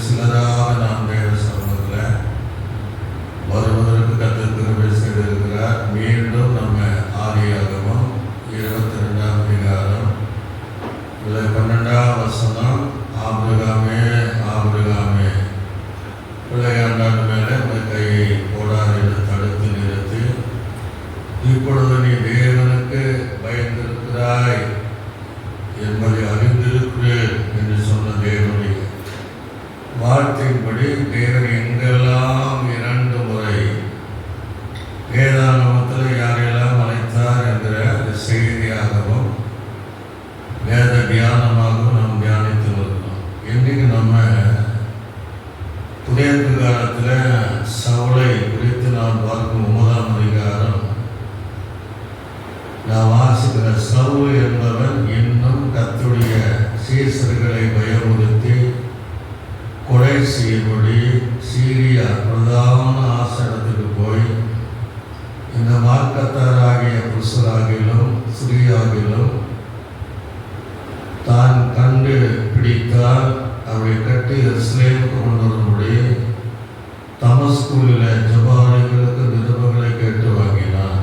சிலராக நாம் தேவ சமூகத்தில் வருவதற்கு கர்த்தர் கிருபை செய்திருக்கிறார். மீண்டும் நம்ம ஆதியாகமம் 22ஆம் அதிகாரம் 12ஆம் வசனம், ஆபிரகாமே ஆபிரகாமே பிள்ளையாண்டான் மேலே உங்கள் கையை போடாது என்று தடுத்து நிறுத்தி, இப்பொழுது நீ தேவனுக்கு பயந்திருக்கிறாய் என்பதை அறிந்திருக்கிறேன் என்று சொன்ன தேவனுடைய வார்த்தையின்படி தேவன் எங்கெல்லாம் 2 முறை வேதாகமத்தில் யாரெல்லாம் அழைத்தார் என்கிற அந்த செய்தியாகவும் வேத தியானமாகவும் நாம் தியானித்து வருகிறோம். இன்றைக்கு நம்ம புதிய காலத்தில் சவுலை குறித்து நாம் பார்க்கும் 9ஆம் அதிகாரம் நான் வாசிக்கிற சவுல் என்பவன் இன்னும் கர்த்தருடைய சீசர்களை பயமுறுத்தி கொலை செய்யும்படி சீரியா பிரதான ஆசனத்துக்கு போய் இந்த மார்க்கத்தாராகிய புருஷராகிலும் ஸ்திரீயாகிலும் தான் கண்டு பிடித்தால் அவரை கட்டி எருசலேமுக்கு கொண்டு வரும்படி தமஸ்குவில் ஜபாரிகளுக்கு நிருபங்களை கேட்டு வாங்கினான்.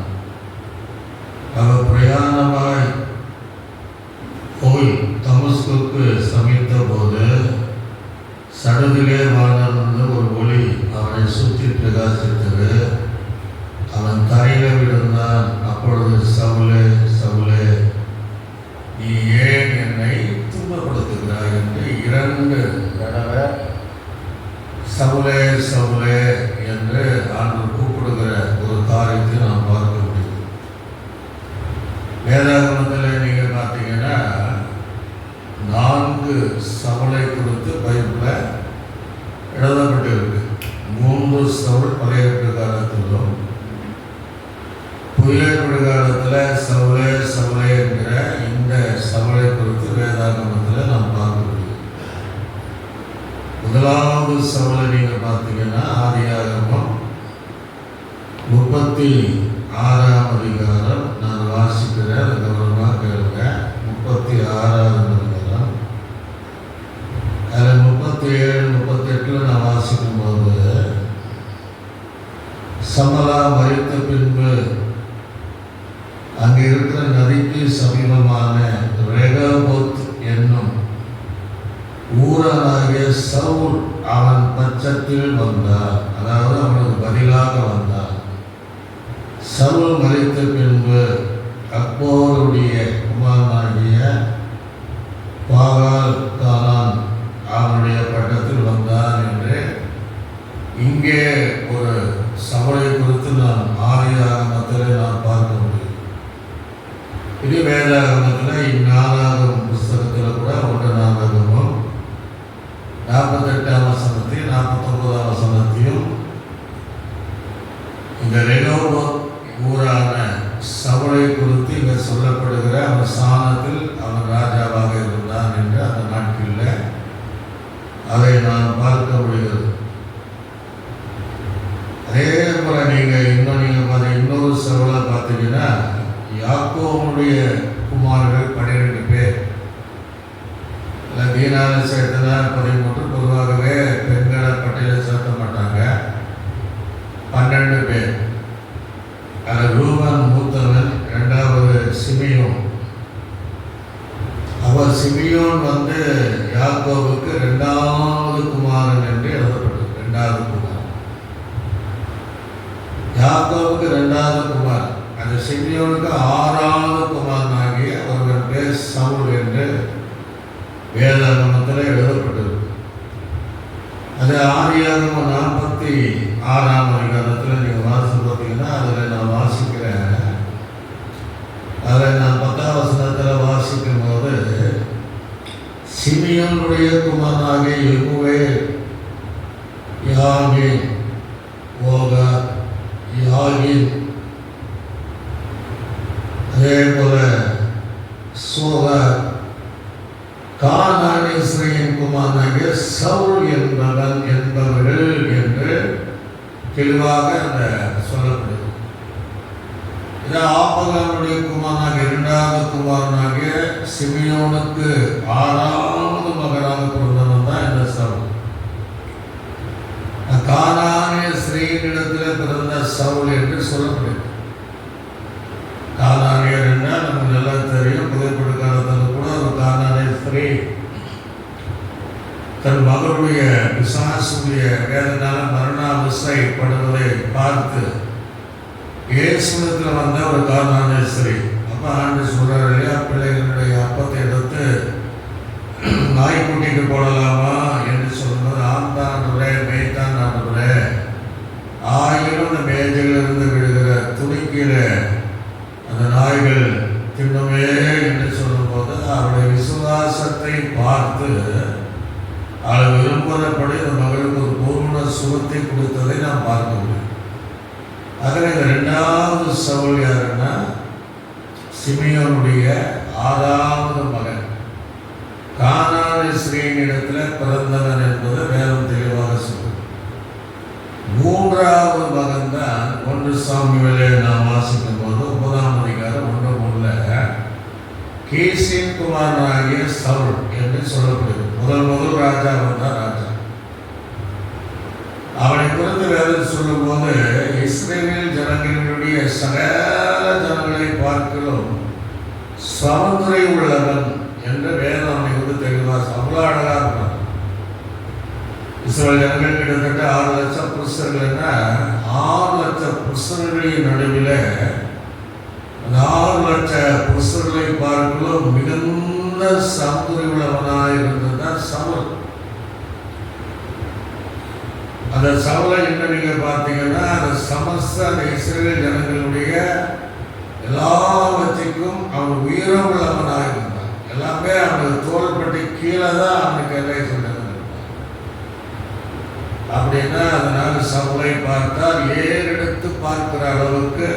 அவர் பிரயாணமாய் போய் தமஸ்குக்கு சமைத்த போது சடுதிலே வானிலிருந்து ஒரு ஒளி அவனை சுற்றி பிரகாசித்தது. அவன் தரையில் விழுந்தான். அப்பொழுது சவுலே சவுலே, நீ ஏன் என்னை துன்பப்படுத்துகிறாய் என்று 2 தடவை சவுலே சவுலே என்று ஆண்டவர் கூப்பிடுகிற ஒரு காரியத்தை நாம் பார்க்க முடியும். வேதாகமத்தில் நீங்கள் பார்த்தீங்கன்னா 4 சவுலை குறித்து பைபிளில் எழுதப்பட்டிருக்கு. 3 சவுல் பழைய காலத்திலும், புதிய காலத்தில் சவுலே சவுலே என்கிற இந்த சவுலை குறித்து வேதாகமத்தில் நாம் பார்க்க முடியும். முதலாவது சவுலை நீங்கள் பார்த்தீங்கன்னா ஆதியாகமம் 36ஆம் அதிகாரம் நான் வாசிக்கிறேன், அது கவனமாக கேளுங்க. 36ஆம் அதிகாரம் அதில் 37, 38 நான் வாசிக்கும் போது, சமலா மரித்த பின்பு அங்கே இருக்கிற நதிக்கு சமீபமான ரெகோபோத் என்னும் ஊரானாகிய சவுல் அவன் பட்சத்தில் வந்தார், அதாவது அவனுக்கு பதிலாக வந்தார். சவுல் மரித்த பின்பு அக்போருடைய குமாரனாகிய பாகால் கானான் அவனுடைய பட்டத்தில் வந்தான் என்று இங்கே ஒரு சவுலை குறித்து நாம் ஆதியாகமத்தில் நாம் பார்க்க முடியும். இது வேதாகமத்தில் 4ஆம் புஸ்தகத்தில் கூட 1 48ஆம் வசனத்தையும் 49ஆம் வசனத்தையும் இந்த ரெகோபோத் ஊரான சவுலை குறித்து இங்கே சொல்லப்படுகிற அவன் ஸ்தானத்தில் அவன் ராஜாவாக இருந்தான் என்று அந்த நாட்களில் அதை நான் பார்க்க முடிகிறது. அதே போல் நீங்கள் இன்னொரு சவுலை பார்த்தீங்கன்னா, யாக்கோபுடைய குமாரர்கள் 12 பேர், இல்லை தீனால சேர்த்தனா 13, பொதுவாகவே பெண்களை பட்டியலில் சேர்த்த மாட்டாங்க. 12 பேர். அதில் ரூபன் மூத்தவன், 2வது சிமியோன். அவர் சிமியோன் வந்து யாக்கோபுக்கு 2வது குமாரன் என்று எழுதப்பட்டது. 2வது குமாரன் யாக்கோபுக்கு 2வது குமாரன். அந்த சிமியோனுக்கு 6வது குமாரனாகிய ஒருவன் பேர் சவுல் என்று வேதாகமத்தில் எழுதப்பட்டது. அது ஆதியாகமம் 46ஆம் அதிகாரத்தில் நீங்கள் வாசித்து பார்த்தீங்கன்னா, அதில் நான் வாசிக்கிறேன். அதில் நான் 10ஆம் வசனத்தில் வாசிக்கும் போது, சிமியோனுடைய குமாரனாகிய யெகூவேல், யாமின், ஓகா, யாகின், அதே போல சோகா, கானானியரின் குமாரனாகிய சவுல் என்பவர்கள் என்று தெளிவாக அந்த சொல்லப்படுது. இது ஆபிரகாமுடைய குமாரனாகிய 2வது குமாரனாகிய சிமியோனுக்கு 6வது மகனாக பிறந்தவன் தான் இந்த சவுல். சவுல் என்று சொல்லப்படுது. கானானியர் என்றால் நமக்கு நல்லா தெரியும். புதைப்பட காலத்தில் கூட ஒரு கானானிய ஸ்திரீ தன் மகளுடைய பிசாசுடைய வேதனால மரணாவசைப்படுவதை பார்த்து இயேசுவிடத்தில் வந்த ஒரு கானானிய ஸ்திரீ. அப்போ ஆண்டு சொல்றாரு இல்லையா, பிள்ளைகளுடைய அப்பத்தை எடுத்து நாய்க்குட்டிக்கு போடலாமா என்று சொல்லும்போது, ஆந்தான் மேய்த்தான் ஆண்டவரே, ஆயிரம் அந்த மேஜையிலிருந்து விழுகிற துணிக்கிற அந்த நாய்கள் தின்னுமே என்று சொல்லும்போது அவருடைய விசுவாசத்தை பார்த்து அவள் விரும்புகிறபடி இந்த மகளுக்கு ஒரு பூர்ண சுகத்தை கொடுத்ததை நாம் பார்க்க முடியும். அதில் இந்த 2வது சவுல் யாருன்னா சிமியோனுடைய 6வது மகன், கானானிய ஸ்திரீயினிடத்தில் பிறந்தவன் என்பது வேதம் தெளிவாக சொல்லுது. 3வது மகன் தான் 1 சாமுவேலை நாம் வாசிக்கும் போது 9ஆம் அதிகாரம் 1:3 கீசின் குமாரனாகிய சவுல் என்று சொல்லப்படுகிறது. முதல் ராஜா வந்தான் ராஜா. அவனை குறித்து வேதம் சொல்லும் போது, இஸ்ரவேல் ஜனங்களுடைய சகல ஜனங்களை பார்க்கிறோம் சமத்துரை உள்ளவன் என்று வேதம் அவனை வந்து தெளிவாக அவ்வளோ அழகாக இருப்பான். இஸ்ரவேல் ஜனங்கள் கிட்டத்தட்ட 6 லட்சம் புருஷர்கள்னா 6 லட்சம் புருஷர்களின் நடுவில் அந்த 6 லட்சம் புருஷர்களை பார்க்கிறோம் மிகுந்த சமத்துரை உள்ளவனாக இருந்ததுதான் சவுல். அந்த சவுலை என்ன நீங்கள் பார்த்தீங்கன்னா, அந்த சமஸ்த அந்த இஸ்ரவேல் ஜனங்களுடைய எல்லாவற்றுக்கும் அவன் உயரம் உள்ளவனாக இருந்தான். எல்லாமே அவனுக்கு தோள்பட்டி கீழே தான் அவனுக்கு எல்லாம் சொன்னது. அப்படின்னா அதனால சவுலை பார்த்தால் ஏறெடுத்து பார்க்கிற அளவுக்கு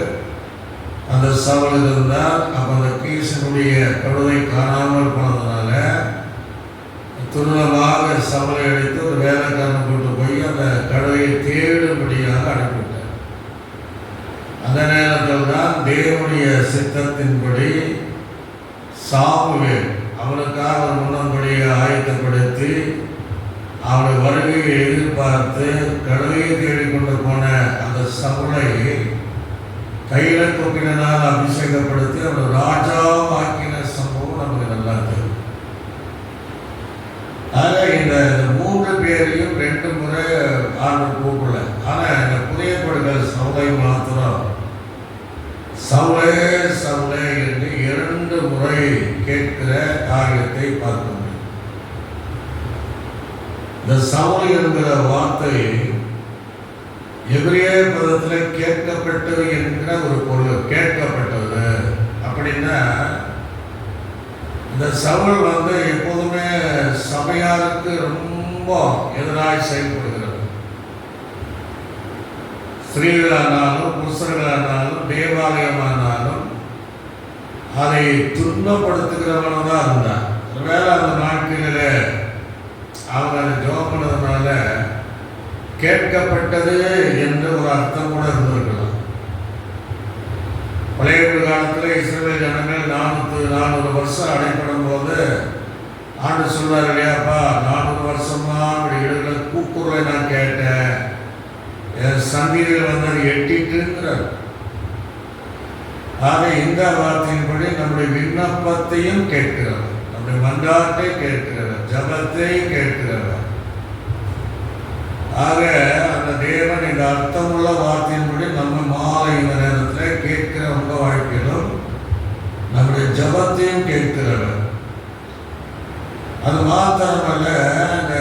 அந்த சவுல் இருந்தால். அப்போ அந்த கீசனுடைய கழுதை காணாமல் போனதுனால துரிதமாக சவுலை அடித்து ஒரு வேலைக்காரன் கொண்டு போய் அந்த கழுதையை தேடும்படியாக அனுப்பிவிட்டார். அந்த நேரத்தில் தான் தேவனுடைய சித்தத்தின்படி சாமுவேல் அவனுக்காக ஒரு முன்னம்படியை ஆயத்தப்படுத்தி அவனுடைய வருகையை எதிர்பார்த்து கழுதையை தேடிக்கொண்டு போன அந்த சவுலை கையில கொக்கினால் அபிஷேகப்படுத்தி அவனை ராஜாவாக்கின சம்பவம் நமக்கு நல்லா தெரியும். ஆக இந்த 3 பேரையும் 2 முறை ஆண்டவர் கூப்பிடல. ஆனால் இந்த புதையப்படுகள் சவுலை மாத்திரம் சவுலே சவுலே என்று 2 முறை கேட்கிற காரியத்தை பார்க்க முடியும். இந்த சவுல் என்கிற வார்த்தை எபிரேய பதத்தில் கேட்கப்பட்டது என்கிற ஒரு பொருள். கேட்கப்பட்டது அப்படின்னா இந்த சவுல் வந்து எப்போதுமே சபையாருக்கு ரொம்ப எதிராக செயல்படுகிறது. ஸ்திரீகளானாலும் புருஷர்களானாலும் தேவாலயமானாலும் அதை துன்பப்படுத்துகிறவனும் தான் இருந்தான். ஒருவேளை அந்த நாட்களில் அவங்க அதை ஜோம் பண்ணதுனால கேட்கப்பட்டது என்று ஒரு அர்த்தம் கூட இருந்திருக்கலாம். பழைய காலத்தில் இஸ்ரவேல் ஜனங்கள் 400 வருஷம் அடைப்படும் போது ஆண்டு சொல்வார் இல்லையாப்பா, 400 வருஷமா அப்படி எழுதுல கூக்குறலை நான் கேட்டேன், என் சந்தியில் வந்து அதை எட்டிட்டுங்கிறார். ஆக இந்த வார்த்தையின்படி நம்முடைய விண்ணப்பத்தையும் கேட்கிறவர், நம்முடைய மன்றாட்டை கேட்கிறவர், ஜபத்தை கேட்கிறவர். ஆக அந்த தேவன் இந்த அர்த்தமுள்ள வார்த்தையின்படி நம்ம மாலை இந்த நேரத்தில் கேட்கிற உங்கள் வாழ்க்கையிலும் நம்முடைய ஜபத்தையும் கேட்கிறவர். அது மாத்திரமல்ல, இந்த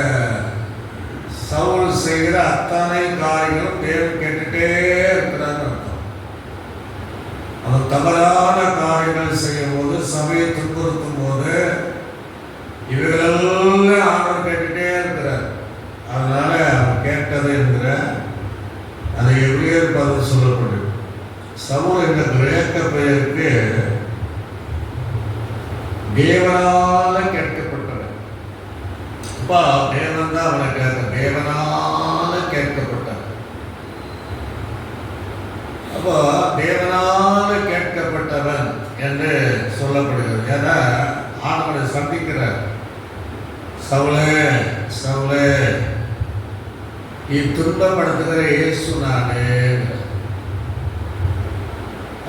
சவுல் செய்கிற அத்தனை காரியங்களும் தேவன் கேட்டுட்டே இருக்கிறான்னு அர்த்தம். அவன் தவறான காரியங்கள் செய்யும் போது, சபையை துன்புறுத்தும் போது இவர்களெல்லாம் ஆண்டவர் கேட்டுட்டே இருக்கிறார். அதனால அவன் கேட்டது என்கிற அதை எவ்வியர் பதில் சொல்லப்படும். சவுல் என்ற கிரேக்க பெயருக்கு தேவனால கேட்கப்பட்டவன். அப்பா தேவன் தான் அவனை கேட்க, தேவனால கேட்கப்பட்டவன். அப்போ தேவனால கேட்கப்பட்டவன் என்று சொல்லப்படுகிறது. ஏன்னா ஆண்டவனை சந்திக்கிறார். சவுலே சவுலே, துன்பப்படுத்துகிற இயேசு நானே.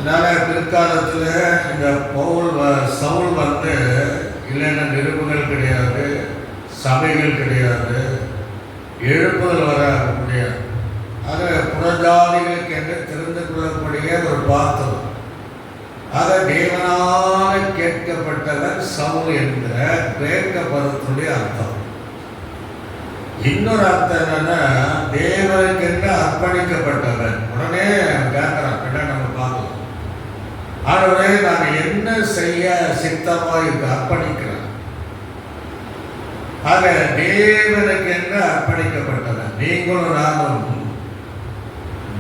அதனால பிற்காலத்தில் இந்த சவுல் வந்து இல்லைன்னா நிருபங்கள் கிடையாது, சபைகள் கிடையாது, எழுப்புதல் வர முடியாது. ஆக புறஜாதிகளுக்கு என்று தெரிந்து கொள்ளக்கூடிய ஒரு பாத்திரம். ஆக தேவனால் கேட்கப்பட்டவர் சவுல் என்கிற கிரேக்க பதத்தினுடைய அர்த்தம். இன்னொரு அர்த்தம் என்னன்னா தேவனுக்கென்று அர்ப்பணிக்கப்பட்டவர். உடனே கேட்கிறான், நம்ம பார்க்கலாம், ஆகவே நான் என்ன செய்ய சித்தமாக இருக்க அர்ப்பணிக்கிறேன். ஆக தேவனுக்கென்று அர்ப்பணிக்கப்பட்டவர். நீங்களும் நானும்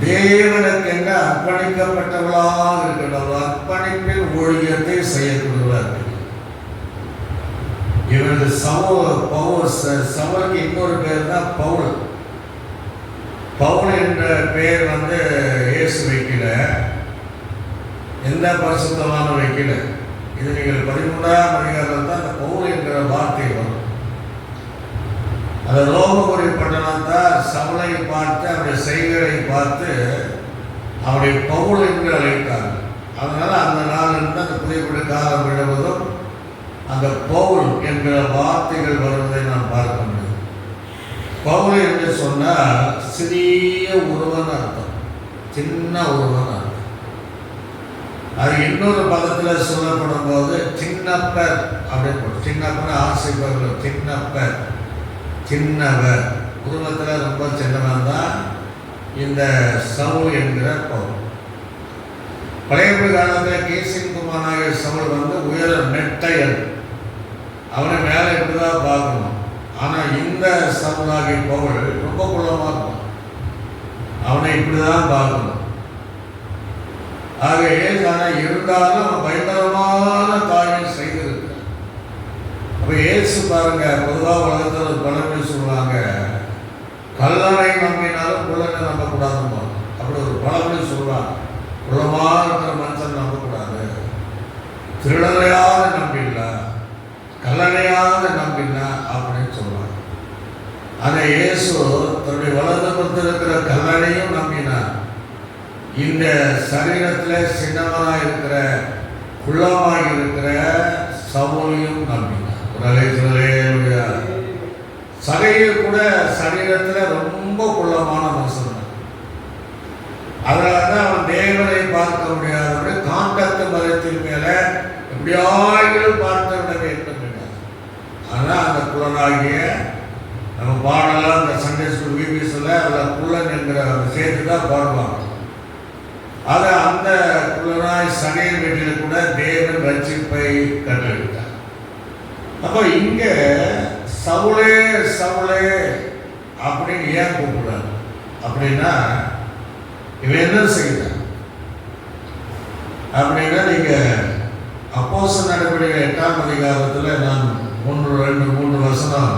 தேவனுக்கென்று அர்ப்பணிக்கப்பட்டவர்களாக இருக்கிறோம். அர்ப்பணிப்பின் ஊழியத்தை செய்யக்கூடியவர்கள். இவரது சவுலுக்கு இன்னொரு பேர் தான் பவுல். பவுல் என்ற பெயர் வந்து இயேசு வைக்கல, எந்த பரிசுத்தமான வைக்கல. இது நீங்கள் 13ஆம் அதிகாரத்தில் தான் அந்த பவுல் என்கிற வார்த்தை வரும். அந்த ரோமபுரி பட்டணம் தான் சவுலை பார்த்து அவருடைய செய்களை பார்த்து அவருடைய பவுல் என்று அழைத்தார். அதனால அந்த நாளிலிருந்து அந்த புதிய காலம் விழுவதும் அந்த பவுல் என்கிற வார்த்தைகள் வருவதை நாம் பார்க்க முடியும். பவுல் என்று சொன்னால் சிறிய உருவன் அர்த்தம், சின்ன உருவன் அர்த்தம். அது இன்னொரு பதத்தில் சொல்லப்படும் போது சின்னப்பர் அப்படின்னு, சின்னப்பர் ஆசைப்பர்கள், சின்னப்பர் சின்னவர், உருவத்தில் ரொம்ப சின்னவன் தான் இந்த சவுல் என்கிற பவுல். பழைய காலத்தில் கேசின் குமாராகிய சவுல் வந்து உயர நெட்டையல், அவனை மேலே இப்படிதான் பார்க்கணும். ஆனால் இந்த சவுலாகிய பவுல் ரொம்ப குள்ளமாக இருக்கும், அவனை இப்படிதான் பார்க்கணும். ஆக ஆனால் இருந்தாலும் அவன் பயங்கரமான காரியம் செய்திருக்கிறான். அப்போ ஏசு பாருங்க, பொதுவாக உலகத்தில் ஒரு பழமொழி சொல்லுவாங்க, கல்லறை நம்பினாலும் குள்ளனை நம்பக்கூடாதுன்னு. அப்படி ஒரு பழமொழி சொல்லுவாங்க, குள்ளமாக இருக்கிற மனுஷன் நம்பக்கூடாது, திருடனையாவது நம்பில்ல, கல்லறையாவது நம்பினா அப்படின்னு சொல்லுவாங்க. அதை இயேசு தன்னுடைய வலது பக்கத்தில் இருக்கிற கல்லறையும் நம்பினார், இந்த சரீரத்தில் சின்னவனாக இருக்கிற குள்ளமாக இருக்கிற சவுலையும் நம்பினார். சகையில் கூட சரீரத்தில் ரொம்ப குள்ளமான மனுஷன் தான். அதனால தான் அவன் தேவனை பார்க்க முடியாதவரை காண்டத்து மரத்தின் மேலே எப்படியாகிலும் பார்த்து விட வேண்டும் என்றார். ஆனால் அந்த குள்ளனாகிய நம்ம பாடலாம் அந்த சண்டே ஸ்கூல் விபிஎஸ்ல அதில் குள்ளன் என்கிற சேர்த்து தான் பாடுவாங்க. அதை அந்த குள்ளனாய் சகையின் வீட்டில் கூட தேவன் ரட்சிப்பை கட்டளிட்டார். அப்போ இங்கே சவுளே சவுளே அப்படின்னு ஏன் கூப்பிடுறாரு அப்படின்னா, இவன் என்ன செய்யறான் அப்படின்னா, நீங்கள் அப்போஸ்தலர் நடவடிக்கைகள் 8ஆம் அதிகாரத்தில் நான் 1, 2, 3 வசனம்,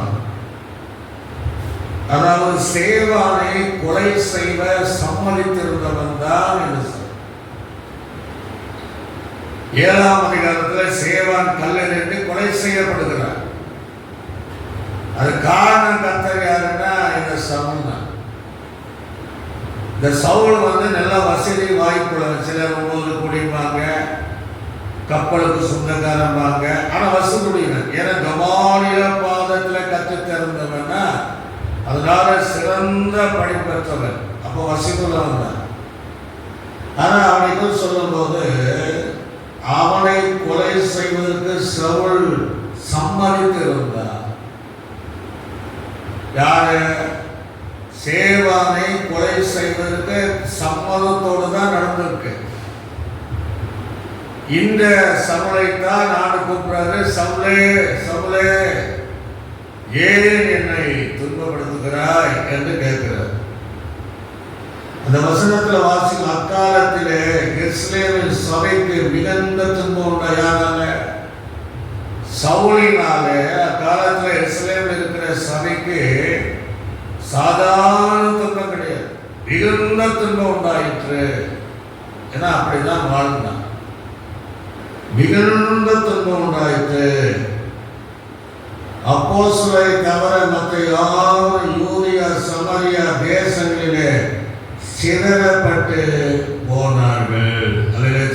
அதாவது சேவானை கொலை செய்வ சம்மதித்திருந்தவன் தான் என்று சொல்ல. 7ஆம் அதிகாரத்தில் சேவான் கல்லெறிந்து கொலை செய்யப்படுகிறார். அது காரணம் கர்த்தர் யாருன்னா இந்த சவுல் தான். இந்த சவுல் வந்து நல்ல வசதி வாய்ப்புள்ள, சிலர் 9 குடிப்பாங்க, கப்பலுக்கு சொந்தக்காரம்பாங்க, ஆனால் வசதியுடையவன். ஏன்னா கமாலிய பாதத்தில் கற்று திறந்தவன்னா அதனால சிறந்த படிப்பற்றவன், அப்போ வசதியுள்ளவன் தான். ஆனால் அவனை சொல்லும்போது அவனை கொலை செய்வதற்கு சவுல் சம்மதித்திருந்தார். யாரு? சேவானை கொலை செய்வதற்கு சம்மதத்தோடு தான் நடந்திருக்கு. இந்த சவுலைத்தான் நான் கூப்பிடுறாரு, சவுலே சவுலே ஏன் என்னை துன்பப்படுத்துகிறாய் என்று கேட்கிறார். அந்த வசனத்தில் வாசிக்கும், அக்காலத்திலே எருசலேமின் சபைக்கு மிகுந்த துன்பம் உண்டாயானால சவுலினாலே. அக்காலத்தில் எருசலேமில் இருக்கிற சபைக்கு சாதாரண துன்பம் கிடையாது, மிகுந்த துன்பம் உண்டாயிற்று. ஏன்னா அப்படிதான் வாழ்ந்தான். மிகுந்த துன்பம் உண்டாயிற்று. அப்போஸ்தலரை தவிர மற்ற யாரும் யூதியா சமாரியா தேசங்களிலே சிதறப்பட்டு போனார்கள். அதில்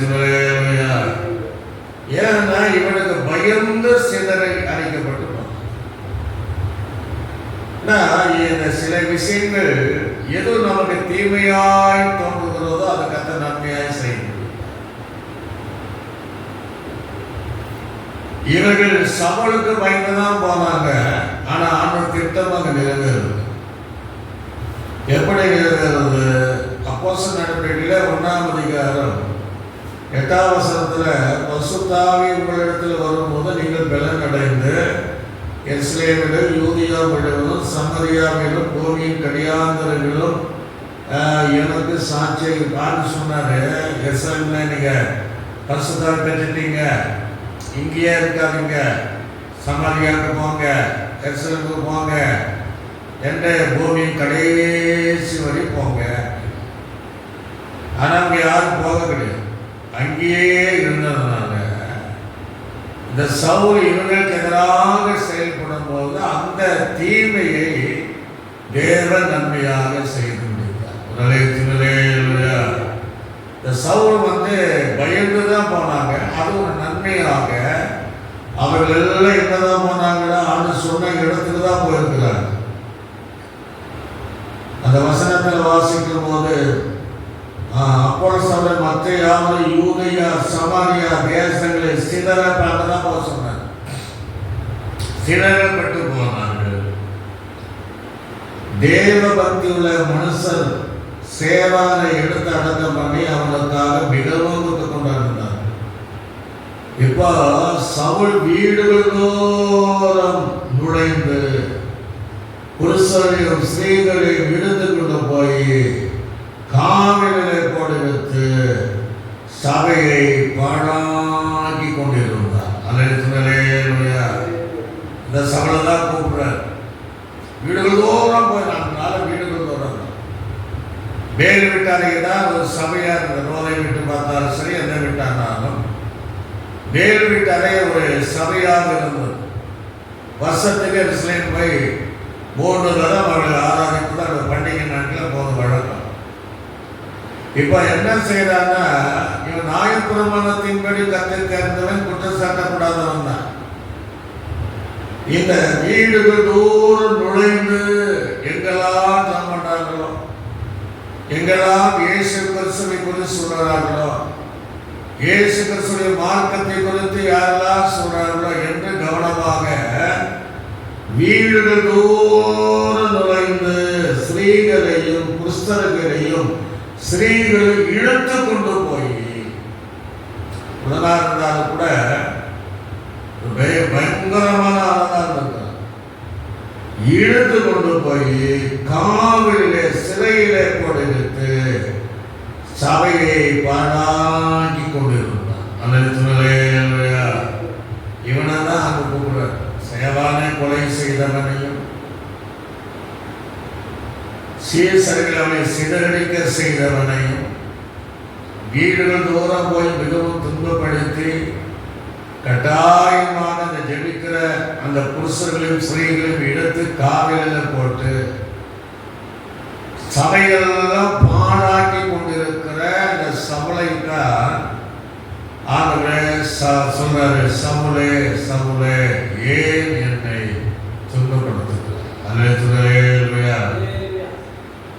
இந்த சில விஷயங்கள் எது நமக்கு தீமையாய் தோன்றுகிறதோ அதை கர்த்தர் நன்மையாய் செய்யும். இவர்கள் சவுலுக்கு பயந்துதான் போனாங்க. ஆனா ஆண்டவர் திட்டம் அங்க நிறைவேறுது. எப்படி நிறைவேறுது? அப்போஸ்தலர் நடவடிக்கையில 1ஆம் அதிகாரம் 8ஆம் வசனத்துல, பரிசுத்தாவி உங்களிடத்தில் வரும்போது நீங்கள் பலன் அடைந்து எருசலேமிலும் யூதேயா முழுவதும் சமரியாவிலும் பூமியின் கடியாந்தரங்களிலும் எனக்கு சாட்சியை பார்த்து சொன்னாரு. எருசலேம்ல நீங்க பரிசுத்தாவி பெற்றுட்டீங்க, இங்கேயே இருக்காதீங்க, சமரியாவுக்கு போங்க, எருசலேமுக்கு போங்க, என்ற பூமியின் கடைசி வரை போங்க. ஆனால் அங்கே யாரும் போக கிடையாது. அங்கேயே இருந்ததுனால இந்த சவுல் இவங்களுக்கு எதிராக செயல்படும் போது அந்த தீமையை தேவன் நன்மையாக செய்து முடித்தார். இந்த சவுல் பயந்துதான் போனாங்க. அது ஒரு நன்மையாக அவர்கள் எல்லாம் என்னதான் போனாங்கன்னா ஆண்டு சொன்ன இடத்துக்கு தான் போயிருக்கிறாங்க. அந்த வசனத்தில் வாசிக்கும் போது அப்போஸ்தலர் மற்ற யாவரும் யூதேயா சமாரியா தேசங்களை சிதறப்பட்டதான் போக சொன்னார். சிதறப்பட்டு போனார்கள். தேவ பக்தி உள்ள மனுஷர் சேவானை எடுத்து அடக்கம் பண்ணி அவனுக்காக மிகவும் கொடுத்து கொண்டிருந்தார். இப்போ சவுல் வீடுகள் தோறும் நுழைந்து புருஷரையும் ஸ்திரீகளையும் விடுத்து கொண்டு போய் காவலிலே போட்டு வைத்து சபையை பாழாக்கி கொண்டிருந்தார். இந்த சபையை தான் கூப்பிடுறார். வீடுகள் தோறும் போய் 4 நாள் வீடுகள் தோறும் வேறு வீட்டாரையே தான் ஒரு சபையா இருந்த ரோதை விட்டு பார்த்தாலும் சரி, எந்த வீட்டானாலும் வேறு வீட்டாரே ஒரு சபையாக இருந்தது. வருஷத்துக்கு எருசலேம் போய் 3 தடவை அவர்கள் ஆராதிப்பு தான் அந்த பண்டிகை நாட்டில் போது வழக்கம். இப்போ என்ன செய்யறாங்கன்னா, இவன் நியாயப்பிரமாணத்தின்படி கத்திருக்க இருந்தவன் குற்றம் சாட்டக்கூடாதவன் தான். இந்த வீடுகள் தூரம் நுழைந்து எங்கெல்லாம் ஜெபம் பண்றாங்களோ, எங்கெல்லாம் இயேசு கிறிஸ்துவை குறித்து சொல்றார்களோ, இயேசு கிறிஸ்துடைய மார்க்கத்தை குறித்து யாரெல்லாம் சொல்றார்களோ என்று கவனமாக வீடுகள் தூரம் நுழைந்து ஸ்திரீகளையும் புருஷர்களையும் ஸ்திரீகளை இழுத்து கொண்டு போய், உடனாக இருந்தாலும் கூட பயங்கரமான ஆளாக இருந்தார், இழுத்து கொண்டு போய் காவலிலே சிறையிலே போட்டு சபையை பாழாக்கி கொண்டிருந்தார். இவனை தான் அங்கு கூப்பிடுறார். சேவானை கொலை செய்தவனையும் சீசர்கள் அவனை சிதறடிக்க செய்தவனையும் வீடுகள் தூரம் போய் மிகவும் துன்பப்படுத்தி கட்டாயமாக அந்த ஜெபிக்கிற அந்த புருஷர்களையும் ஸ்திரீகளையும் எடுத்து காவலில் போட்டு சபையெல்லாம் பாழாக்கி கொண்டிருக்கிற அந்த சபலைத்தான் ஆண்டவர் சொல்றாரு, சவுலே சவுலே ஏன் என்னை துன்பப்படுத்துகிறார்.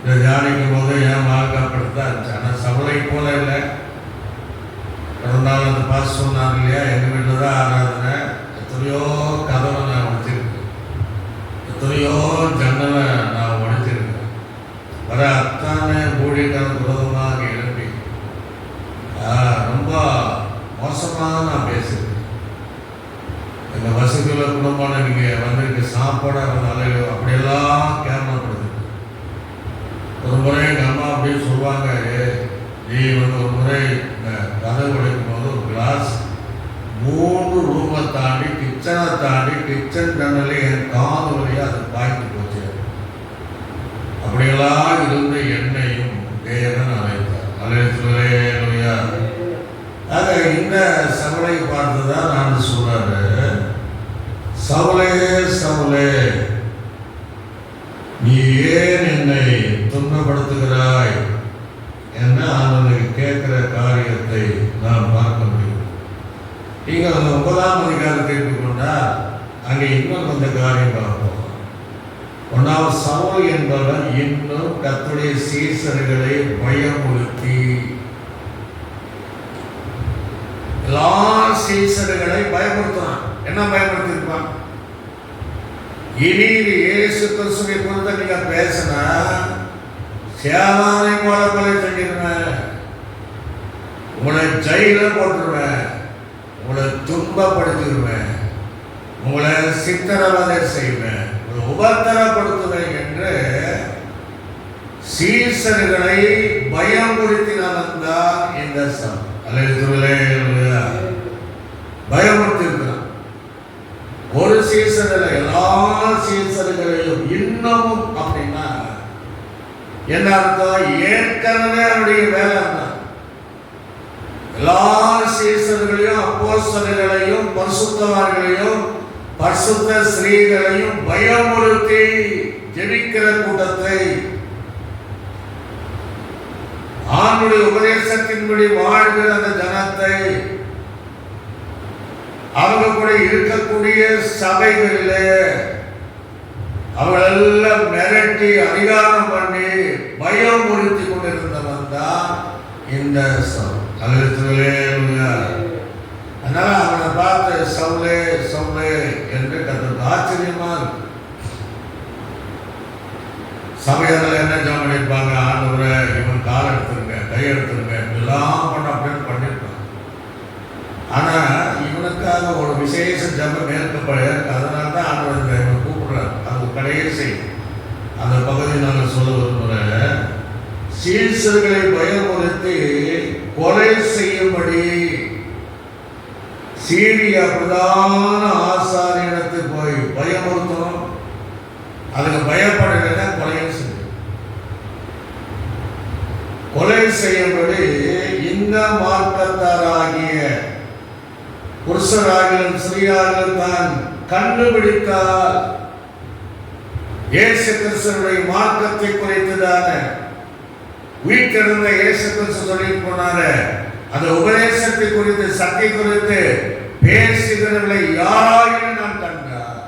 இதை தியானிக்கும் போது என் வாழ்க்கைப்படுத்தான் இருந்துச்சு. ஆனால் சபலை போல இல்லை. பிறந்தாலும் அந்த பாஸ் சொன்னாங்க இல்லையா, எங்கள் வீட்டில் தான் ஆராதனை. எத்தனையோ கதவை நான் உடைச்சிருக்கேன், எத்தனையோ ஜன்னலை நான் உடைச்சிருக்கேன். வர அத்தானே ஊழியக்காரன் விரோதமாக எழுப்பி ரொம்ப மோசமாக நான் பேசுகிறேன். எங்கள் வசதியுள்ள குடும்பம் நீங்கள் வந்திருக்கு, சாப்பாடாக நல்ல அப்படியெல்லாம் கேவலப்படுது. ஒரு முறை எங்கள் அம்மா அப்படின்னு சொல்லுவாங்க, நீ ஒரு முறை இந்த கதை உடைக்கும் போது ஒரு கிளாஸ் 3 ரூமை தாண்டி கிச்சனை தாண்டி கிச்சன் ஜன்னலே என் காது வழியாக அது பாய்ந்து போச்சு. அப்படியெல்லாம் இருந்த எண்ணெயும் தேவன் அழைத்தார். அழைத்துலையா. ஆக இந்த சவுலை பார்த்துதான் நான் சொல்றாரு, சவுலே சவுலே நீ ஏன் என்னை துன்பப்படுத்துகிறாய் என்று அவனுக்கு கேட்கிற காரியத்தை நாம் பார்க்க முடியும். நீங்கள் அந்த 9ஆம் அதிகாரத்தை எடுத்துக்கொண்டால் அங்கே இன்னும் கொஞ்சம் காரியம் பார்ப்போம். ஒன்றாவது, சவுல் என்பவர் இன்னும் கர்த்தருடைய சீசர்களை பயமுறுத்தி, எல்லா சீசர்களை பயமுறுத்தான். என்ன பயமுறுத்திருப்பான்? இனி இயேசு கிறிஸ்துவை குறித்து நீங்க பேசினா சேதானை கொலை செஞ்சிருவேன், உங்களை ஜெயில போட்டுருவேன், உங்களை துன்பப்படுத்திடுவேன், உங்களை சித்திரவதை செய்வேன், உங்களை உபத்திரப்படுத்துவேன் என்று சீசர்களை பயமுறுத்தினவன் தான் இந்த சவுல். பயமுறுத்திருக்கிறான். ஒரு சீசர்களை, எல்லா சீசர்களையும் இன்னமும் அப்படின்னா என்ன அர்த்தம்? ஏற்கனவே அவருடைய வேலை தான். எல்லா சீசர்களையும், அப்போஸ்தலர்களையும், பரிசுத்தவான்களையும், பரிசுத்த ஸ்ரீகளையும் பயமுறுத்தி ஜெபிக்கிற கூட்டத்தை, ஆண்டுடைய உபதேசத்தின்படி வாழ்கிற அந்த ஜனத்தை, அவங்க கூட இருக்கக்கூடிய சபைகளிலே அவங்களெல்லாம் மிரட்டி அதிகாரம் பண்ணி பயமுறுத்தி கொண்டிருந்தவன் தான் இந்த சவுல். அதனால அவனை பார்த்து சவுலே சவுலே என்று கத்தருக்கு ஆச்சரியமா இருக்கு. சபையாளர்கள் என்ன ஜெபம் பண்ணிருப்பாங்க? ஆண்டவரே, இவன் கால் எடுத்துருங்க, கை எடுத்துருங்க, எல்லாம் பண்ண அப்படின்னு பண்ணிருப்பாங்க. ஆனா இவனுக்காக ஒரு விசேஷ ஜெபம் மேற்கப்பட, அதனால தான் ஆண்டவர் இவனை கூப்பிடுறாரு. அது கடைசி அந்த பகுதி நாங்கள் சொல்ல விரும்புகிறேன். சீசர்களை பயமுறுத்தி கொலை செய்யும்படி சீரிய பிரதான ஆசாரியனுக்கு போய் பயமுறுத்தணும். அதுக்கு பயப்படலைன்னா கொலையும் செய்யும். கொலை செய்யும்படி இந்த மார்க்கத்தாராகிய புருஷராகிலும் ஸ்ரீயாகிலும் தான் கண்டுபிடித்தார். இயேசு கிறிஸ்துவினுடைய மார்க்கத்தை குறித்துதான வீட்டிலிருந்த இயேசு கிறிஸ்து சொல்லி போனாரு. அந்த உபதேசத்தை குறித்து, சக்தி குறித்து பேசுகிறவர்களை யாராயினும் நான் கண்டார்.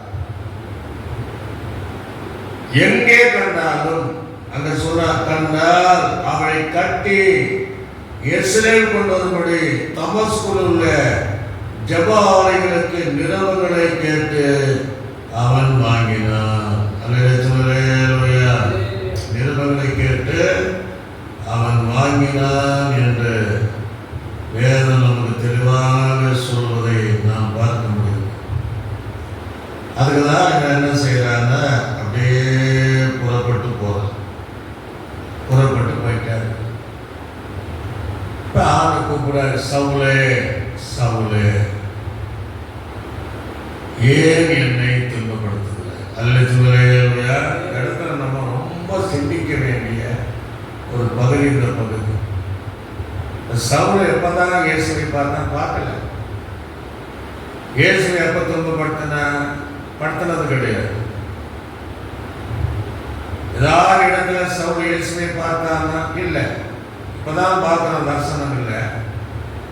எங்கே கண்டாலும் அங்க சொல்ற கண்டால் அவளை கட்டி எருசலேம் கொண்டு வரும்படி தமஸ்குவில் உள்ள ஜெப ஆலயங்களுக்கு நிறுவனங்களை கேட்டு அவன் வாங்கினான். நிறுவனங்களை கேட்டு அவன் வாங்கினான் என்று வேதம் நமக்கு தெளிவாக சொல்வதை நாம் பார்க்க முடியும். அதுக்குதான் இங்க என்ன செய்யறாங்க? அப்படியே புறப்பட்டு போயிட்டாரு. இப்ப ஆண்டு கூப்பிடுறாரு, சவுலே சவுலே, ஏன் என்னை துன்பப்படுத்துகிறார்? இடத்துல நம்ம ரொம்ப சிந்திக்க வேண்டிய ஒரு பகுதி இந்த பகுதி. சவுலை எப்பதான் இயேசுவை பார்க்கல. இயேசுவை எப்ப துன்பப்படுத்தினது கிடையாது. ஏதாவது இடத்துல சவுல் இயேசுவை பார்த்தானா? இல்லை. இப்பதான் பார்க்கணும், தரிசனம் இல்லை.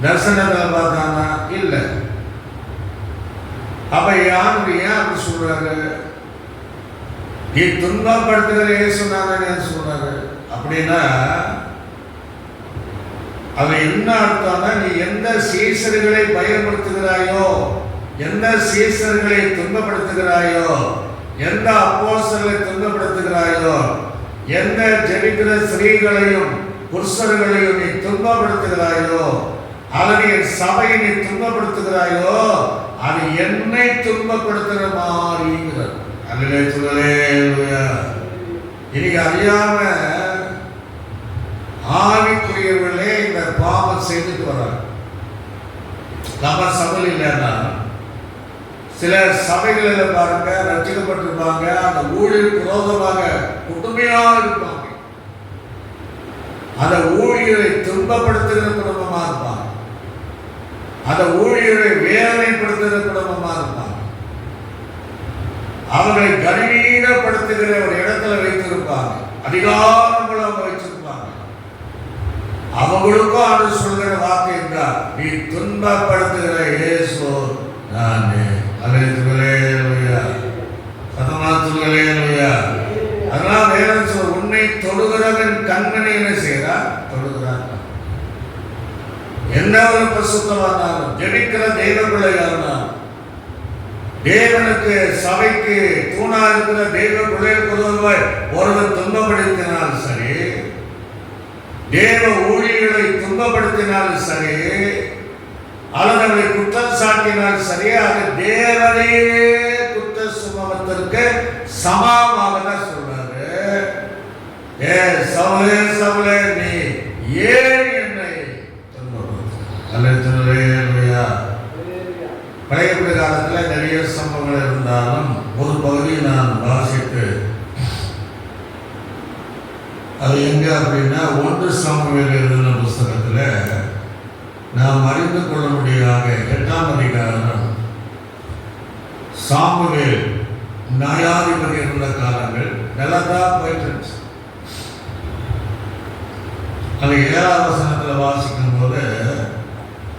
தரிசனத்தில் பார்த்தானா? இல்லை. அப்ப யாரு ஏன் அப்படி சொல்றாரு? நீ துன்பப்படுத்துகிற இயேசு நான் சொல்றாரு. அப்படின்னா அது என்ன அர்த்தம்னா, நீ எந்த சீசர்களை பயன்படுத்துகிறாயோ, எந்த சீசர்களை துன்பப்படுத்துகிறாயோ, எந்த அப்போஸ்தலர்களை துன்பப்படுத்துகிறாயோ, எந்த ஜெபிக்கிற ஸ்ரீகளையும் புருஷர்களையும் நீ துன்பப்படுத்துகிறாயோ, அல்லது என் சபையை நீ துன்பப்படுத்துகிறாயோ, அது என்னை துன்பப்படுத்துகிற மாதிரிங்கிறது. இன்னைக்கு அறியாம ஆவிக்குரியவர்களே இந்த பாவம் செய்துட்டு வர்றாங்க. நம்ம சபையில் இல்லைன்னா சில சபைகளில் பாருங்க, ரட்சிக்கப்பட்டிருப்பாங்க, அந்த ஊழியர் விரோதமாக குடுமையாக இருப்பாங்க. அந்த ஊழியரை துன்பப்படுத்துகிற குடும்பமா இருப்பாங்க. அந்த ஊழியரை வேதனைப்படுத்துகிற குடும்பமா இருப்பாங்க. அவர்களை கனவீனப்படுத்துகிற ஒரு இடத்துல வைத்திருப்பாங்க. அதிகாரங்களை அவங்க வச்சிருப்பாங்க. அவங்களுக்கும் அது சொல்கிற வார்த்தை என்றால், நீ துன்பப்படுத்துகிற இயேசு நானே. சதமாத்துகளே அதனால் வேதம் சொல்ல, உன்னை தொடுகிறவன் கண்மணி என்ன செய்கிறார்? தொடுகிறார். என்ன ஒரு பரிசுத்தவானாலும், ஜெபிக்கிற தெய்வ பிள்ளையானாலும், தேவனுக்கு சபைக்கு தூணா இருக்கிற தெய்வ பிள்ளைகள் ஒருவர் துன்பப்படுத்தினாலும் சரி, தேவ ஊழியர்களை துன்பப்படுத்தினாலும் சரி, அல்லது அவரை குற்றம் சாட்டினாலும் சரி, அது தேவனையே குற்ற சுமத்திற்கு சமமாக தான் சொல்றாரு. சவுலே சவுலே, நீ ஏன் என்னை துன்பப்படுத்துகிறாய்? பழைய காலத்தில் நிறைய சம்பவங்கள் இருந்தாலும் ஒரு பகுதியை நான் வாசித்து, அது எங்க அப்படின்னா 1 சாமுவேல் எழுதின புஸ்தகத்தில் நாம் அறிந்து கொள்ளும்படியாக 8ஆம் அதிகாரம், சாமுவேல் நியாயாதிபதி இருந்த காலங்கள் நல்லதா போயிட்டு அது 7ஆம் வசனத்தில் வாசிக்கும் போது,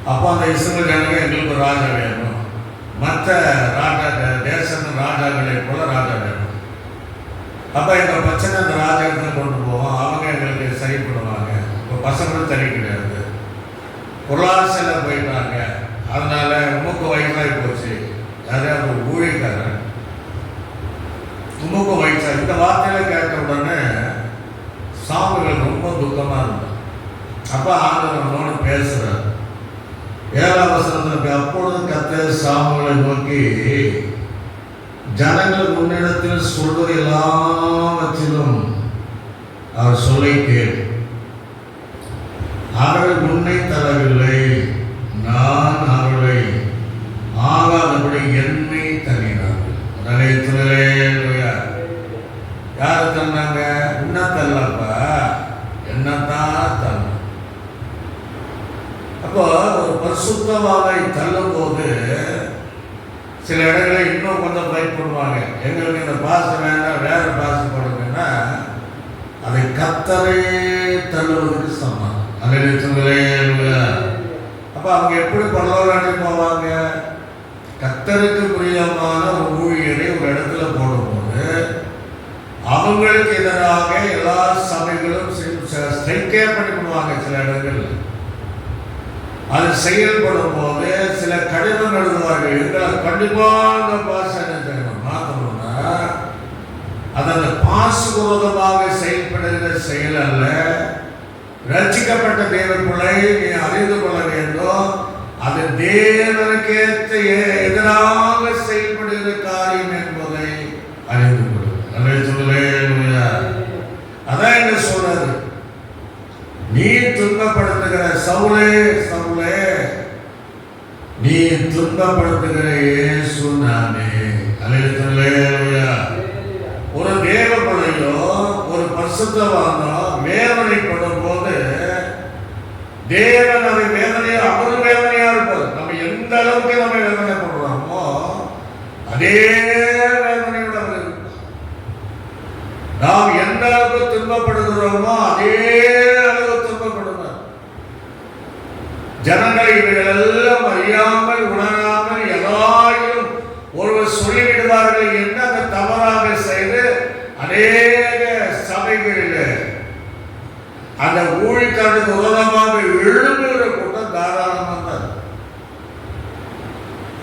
அப்போ அந்த இஸ்ரவேல் ஜனங்கள் எங்களுக்கு ராஜா வேணும், மற்ற ராஜா தேசத்து ராஜாக்களை போல ராஜா வேணும். அப்போ எங்கள் பிரச்சனை அந்த ராஜாக்களை கொண்டு போவோம், அவங்க எங்களுக்கு சரி பண்ணுவாங்க. இப்போ பசங்களும் சரி கிடையாது, பொருளாதார போயிட்டாங்க, அதனால உமக்கு வயசாகி போச்சு. யாரையாவது ஊழியக்காரன் உமக்கு வயசா, இந்த வார்த்தையில கேட்ட உடனே சாமுவேல் ரொம்ப துக்கமாக இருந்தான். அப்போ ஆண்டவர் நம்மளோட பேசுகிறார். 7ஆம் வசனத்திற்கு, அப்பொழுது கர்த்தர் சாமுவேலை நோக்கி, ஜனங்கள் முன்னிடத்தில் சொல்வது எல்லாவற்றிலும் அவர் சொல்லை கேள். அவர்கள் முன்னை தரவில்லை, நான் அவர்களை ஆகாதபடி என்னை தள்ளினார்கள். யார் தந்தாங்க? உன்ன தள்ளப்பா, என்னத்தான் தள்ள. அப்போ ஒரு பரிசுத்தவானை தள்ளும் போது சில இடங்களில் இன்னும் கொஞ்சம் ஃபைட் பண்ணுவாங்க. எங்களுக்கு இந்த பாச வேண்டாம், வேற பாச போடுங்கன்னா அதை கர்த்தரை தள்ளுவதற்கு சமம். அப்போ அவங்க எப்படி பரலோகராட்சி போவாங்க? கர்த்தருக்கு பிரியமான ஒரு ஊழியரை ஒரு இடத்துல போடும்போது அவங்களுக்கு எதிராக எல்லா சபைகளும் ஸ்ட்ரைக்கே பண்ணிவிடுவாங்க. சில இடங்கள் அது செயல்படும் போது சில கடிதம் எழுதுவார்கள். எங்களை கண்டிப்பாக பாச என்ன செய்யணும் மாற்றணும்னா அது அந்த பாசுவிரோதமாக செயல்படுகிற செயல் அல்ல. ரட்சிக்கப்பட்ட தேவனுக்குள்ளே நீ அறிந்து கொள்ள வேண்டும், அது தேவனுக்கேற்ற எதிராக செயல்படுகிற காரியம் என்பதை அறிந்து கொள்ளும். அதான் என்ன சொல்றாரு, நீ துன்பப்படுத்துகிற சவுலே சவுலே, நீ துன்பப்படுத்துகிற இயேசு நானே. அல்லேலூயா. ஒரு தேவ பிள்ளையோ ஒரு பரிசுத்தவானோ வேதனைப்படும் போது தேவன் அதை வேதனையா, அவரு வேதனையா இருப்பார். நம்ம எந்த அளவுக்கு நம்ம வேதனைப்படுறோமோ அதே வேதனையோட அவர் இருப்பார். நாம் எந்த அளவுக்கு துன்பப்படுகிறோமோ அதே அளவு துன்பப்படுவார். ஜனங்கள் இவைகள் எல்லாம் அறியாமல் உணராமல் எல்லாரும் ஒருவர் சொல்லிவிடுவார்கள் என்று அதை தவறாக செய்து அநேக சபைகளில் அந்த ஊழியக்காரனுக்கு விரோதமாக எழும்புகிற கூட்டம் தாராளமாக தான்.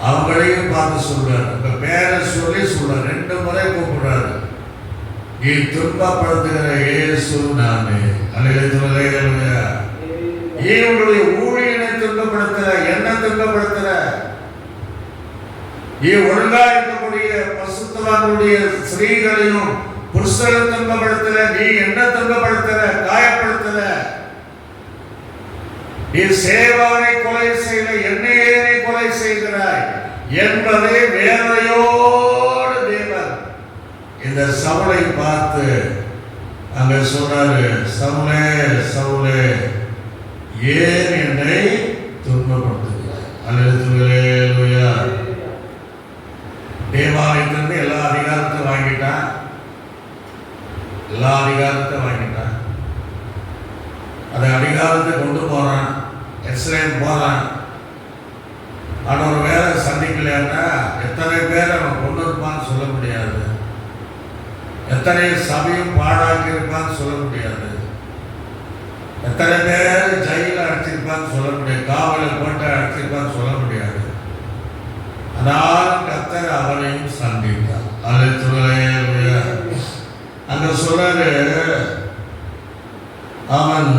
அவங்களையும் பார்த்து சொல்றாரு, உங்க பேரை சொல்லி சொல்றாரு, 2 முறை கூப்பிடுறாரு, நீ துன்பப்படுத்துகிற இயேசு நானே. அல்லேலூயா. இவனுடைய ஊழியனை துன்பப்படுத்துற, என்ன துன்பப்படுத்துற, நீ ஒழுங்கா இருக்கக்கூடிய பரிசுத்தவான்களுடைய ஸ்திரீகளையும் புருஷர்கள் துன்பப்படுத்துற, நீ என்ன துன்பப்படுத்துற, காயப்படுத்துற, நீ சேவானை கொலை செய்த, என்னையே நீ கொலை செய்கிறாய் என்பதை வேதனையோடு தேவன் இந்த சவுலை பார்த்து அங்க சொன்னாரு, சவுலே சவுலே, ஏன் என்னை துன்பப்படுத்துகிறாய்? அல்லேலூயா. தேவாலயத்திலிருந்து எல்லா அதிகாரத்தையும் வாங்கிட்டான், எல்லா அதிகாரத்தையும் வாங்கிட்டான். அந்த அதிகாரத்தை கொண்டு போறான், எஸ்ரேல் போறான். ஆனால் ஒரு வேலை சந்திக்கலைன்னா எத்தனை பேர் அவன் கொண்டு இருப்பான்னு சொல்ல முடியாது. எத்தனை சபையும் பாழாக்கி இருப்பான்னு சொல்ல முடியாது. எத்தனை பேர் ஜெயில அடைச்சிருப்பான்னு சொல்ல முடியாது. காவலில் போட்டு அடைச்சிருப்பான்னு சொல்ல முடியாது. ஆனால் கர்த்தர் அவனையும் சந்தித்தார். அதை சொல்ல அங்க சொல்றாரு, அவன்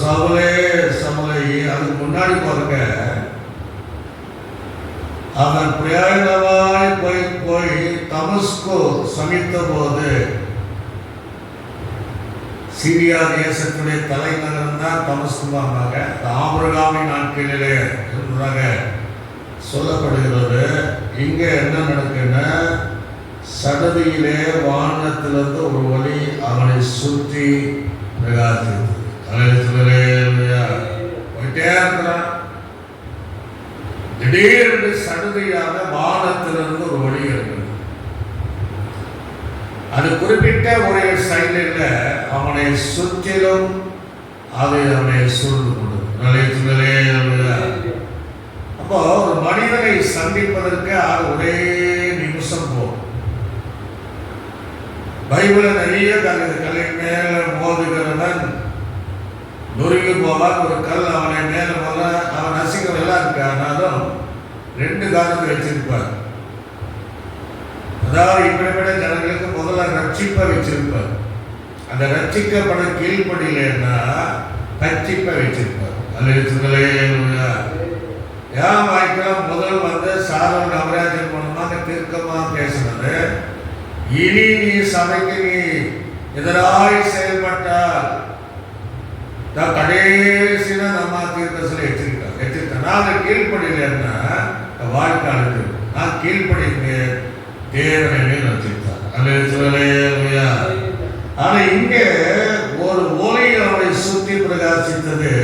சவுலே அதுக்கு முன்னாடி பாருங்க, அவன் பிரயாணமாய் போய் தமஸ்கு சமித்த போது, சிரியா தேசத்துடைய தலைநகரம் தான் தமஸ்குவாங்க. ஆபிரகாமின் நாட்களிலே இருந்ததாக சொல்லப்படுகிறது. இங்க என்ன நடக்குன்னா, சடதியிலே வானத்திலிருந்து ஒரு ஒளி அவனை சுற்றி பிரகாசித்தது. போயிட்டே இருக்கிறான். திடீர்னு சடுதியாக வானத்திலிருந்து ஒரு ஒளி இருக்கிறது. அது குறிப்பிட்ட ஒரு சைடில் அவனை சுற்றிலும் அது அவனை சூழ்ந்து கொண்டது. அப்போ ஒரு மனிதனை சந்திப்பதற்கு அது ஒரே நிமிஷம் போகும். பைபிள நிறைய கல்லை மேல மோதுகிறவன் நொறுங்கி போவான். ஒரு கல் அவனை மேல போல அவன் அசிங்கம் எல்லாம் இருக்கு. ஆனாலும் 2 காரணத்தை வச்சிருப்பார். அதாவது இப்படிப்பட்ட ஜனங்களுக்கு முதல்ல ரட்சிப்பை வச்சிருப்பார். அந்த ரட்சிக்கப்பட கீழ்படியிலன்னா ரட்சிப்பை வச்சிருப்பார். ஏன் வாய்க்கலாம் முதல் வந்து சாதவன் நவராஜன் மூலமாக தீர்க்கமா பேசினது, இனி நீ சபைக்கு நீ எதிராய் செயல்பட்டால் கடைசியில நம்ம தீர்க்கசில எச்சிருக்கேன். நான் கீழ்படியிலன்னா வாழ்க்கை அழுது நான் கீழ்படிங்க தேவனை வச்சிருக்கார். ஆனா இங்கே ஒரு ஒளி அவனை சுற்றி பிரகாசித்தது.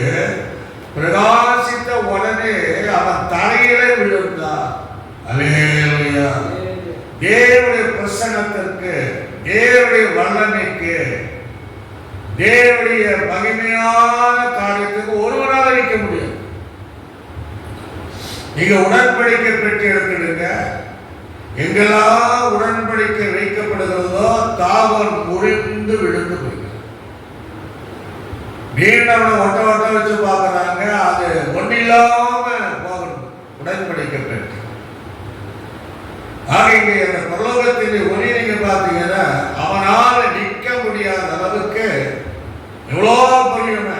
பிரகாசித்த உடனே அவன் தலையிலே விழுந்தான். அல்லேலூயா. தேவனுடைய பிரசன்னத்திற்கு, தேவனுடைய வல்லமைக்கு, தேவனுடைய மகிமையான காரியத்துக்கு ஒருவரால் வைக்க முடியும். நீங்க உடன்படிக்கை பெற்று எடுத்துடுங்க. எங்கெல்லாம் உடன்படிக்கை வைக்கப்படுகிறதோ தாவன் முறிந்து விழுந்து போய்கிறார். மீனவனை ஒட்ட வச்சு பார்க்கறாங்க. அது ஒன்னில்லாம போகணும். உடன்படிக்கை பெற்று இங்கே அந்த பரலோகத்தின் ஒளி நீங்க பார்த்தீங்கன்னா அவனால் நிற்க முடியாத அளவுக்கு எவ்வளோ புரியுமே.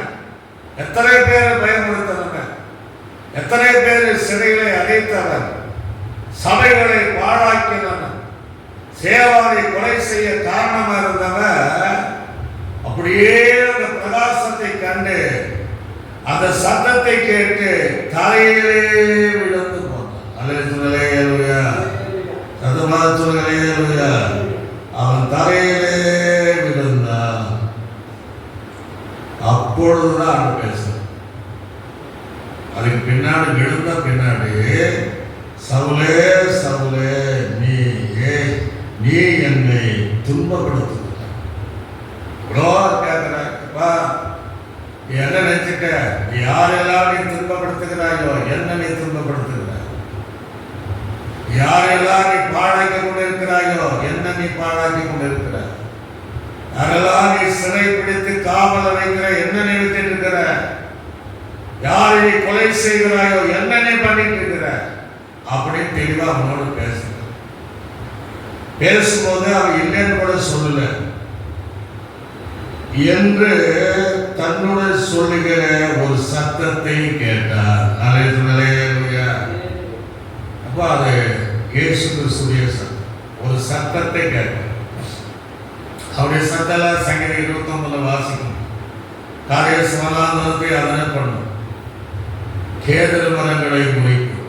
எத்தனை பேரை பயன்படுத்தணும், எத்தனை பேர் சிறைகளை அடைத்தவர், சபைகளை பாழாக்கினவன், சேவாவை கொலை செய்ய காரணமா இருந்தவன் அப்படியே அந்த பிரகாசத்தை கண்டு அந்த சத்தத்தை கேட்டு தலையிலே விழுந்து போனான். அல்லேலூயா. சத்தமா சொல்லுங்க. அவன் தலையிலே விழுந்தான். அப்பொழுதுதான் அவன் பேசுறான். அதுக்கு பின்னாடி விழுந்த பின்னாடி, சவுலே சவுலே நீ என்னை துன்பப்படுத்துகிறாய். இவ்வளோ கேட்கிறாப்பா, என்ன நினைச்சிட்ட? யாரெல்லாம் நீ துன்பப்படுத்துகிறாயோ, என்ன நீ துன்பப்படுத்துகிறாய்? யாரெல்லாம் நீ பாழாக்கி கொண்டிருக்கிறாயோ, என்ன நீ பாழாக்கி கொண்டிருக்கிறாய்? யாரெல்லாம் நீ சிறை பிடித்து காவல வைக்கிற, என்ன நினைச்சிட்டு இருக்கிற? யாரை நீ கொலை செய்கிறாயோ, என்ன நீ பண்ணிட்டு இருக்கிற? அப்படின்னு தெளிவா அவனோடு பேசும்போது அவன் இல்லைன்னு கூட சொல்லல என்று தன்னுடைய சொல்லுகிற ஒரு சத்தத்தை கேட்டார். அல்லேலூயா. அப்ப அது இயேசு கிறிஸ்துவின் சத்தம். ஒரு சத்தத்தை கேட்டார். அவருடைய சத்தம் சங்கீதம் 29 வாசிக்கும். காரிய சமாதானத்தை அதனை பண்ணும். கேதரு மரங்களை முளைக்கும்.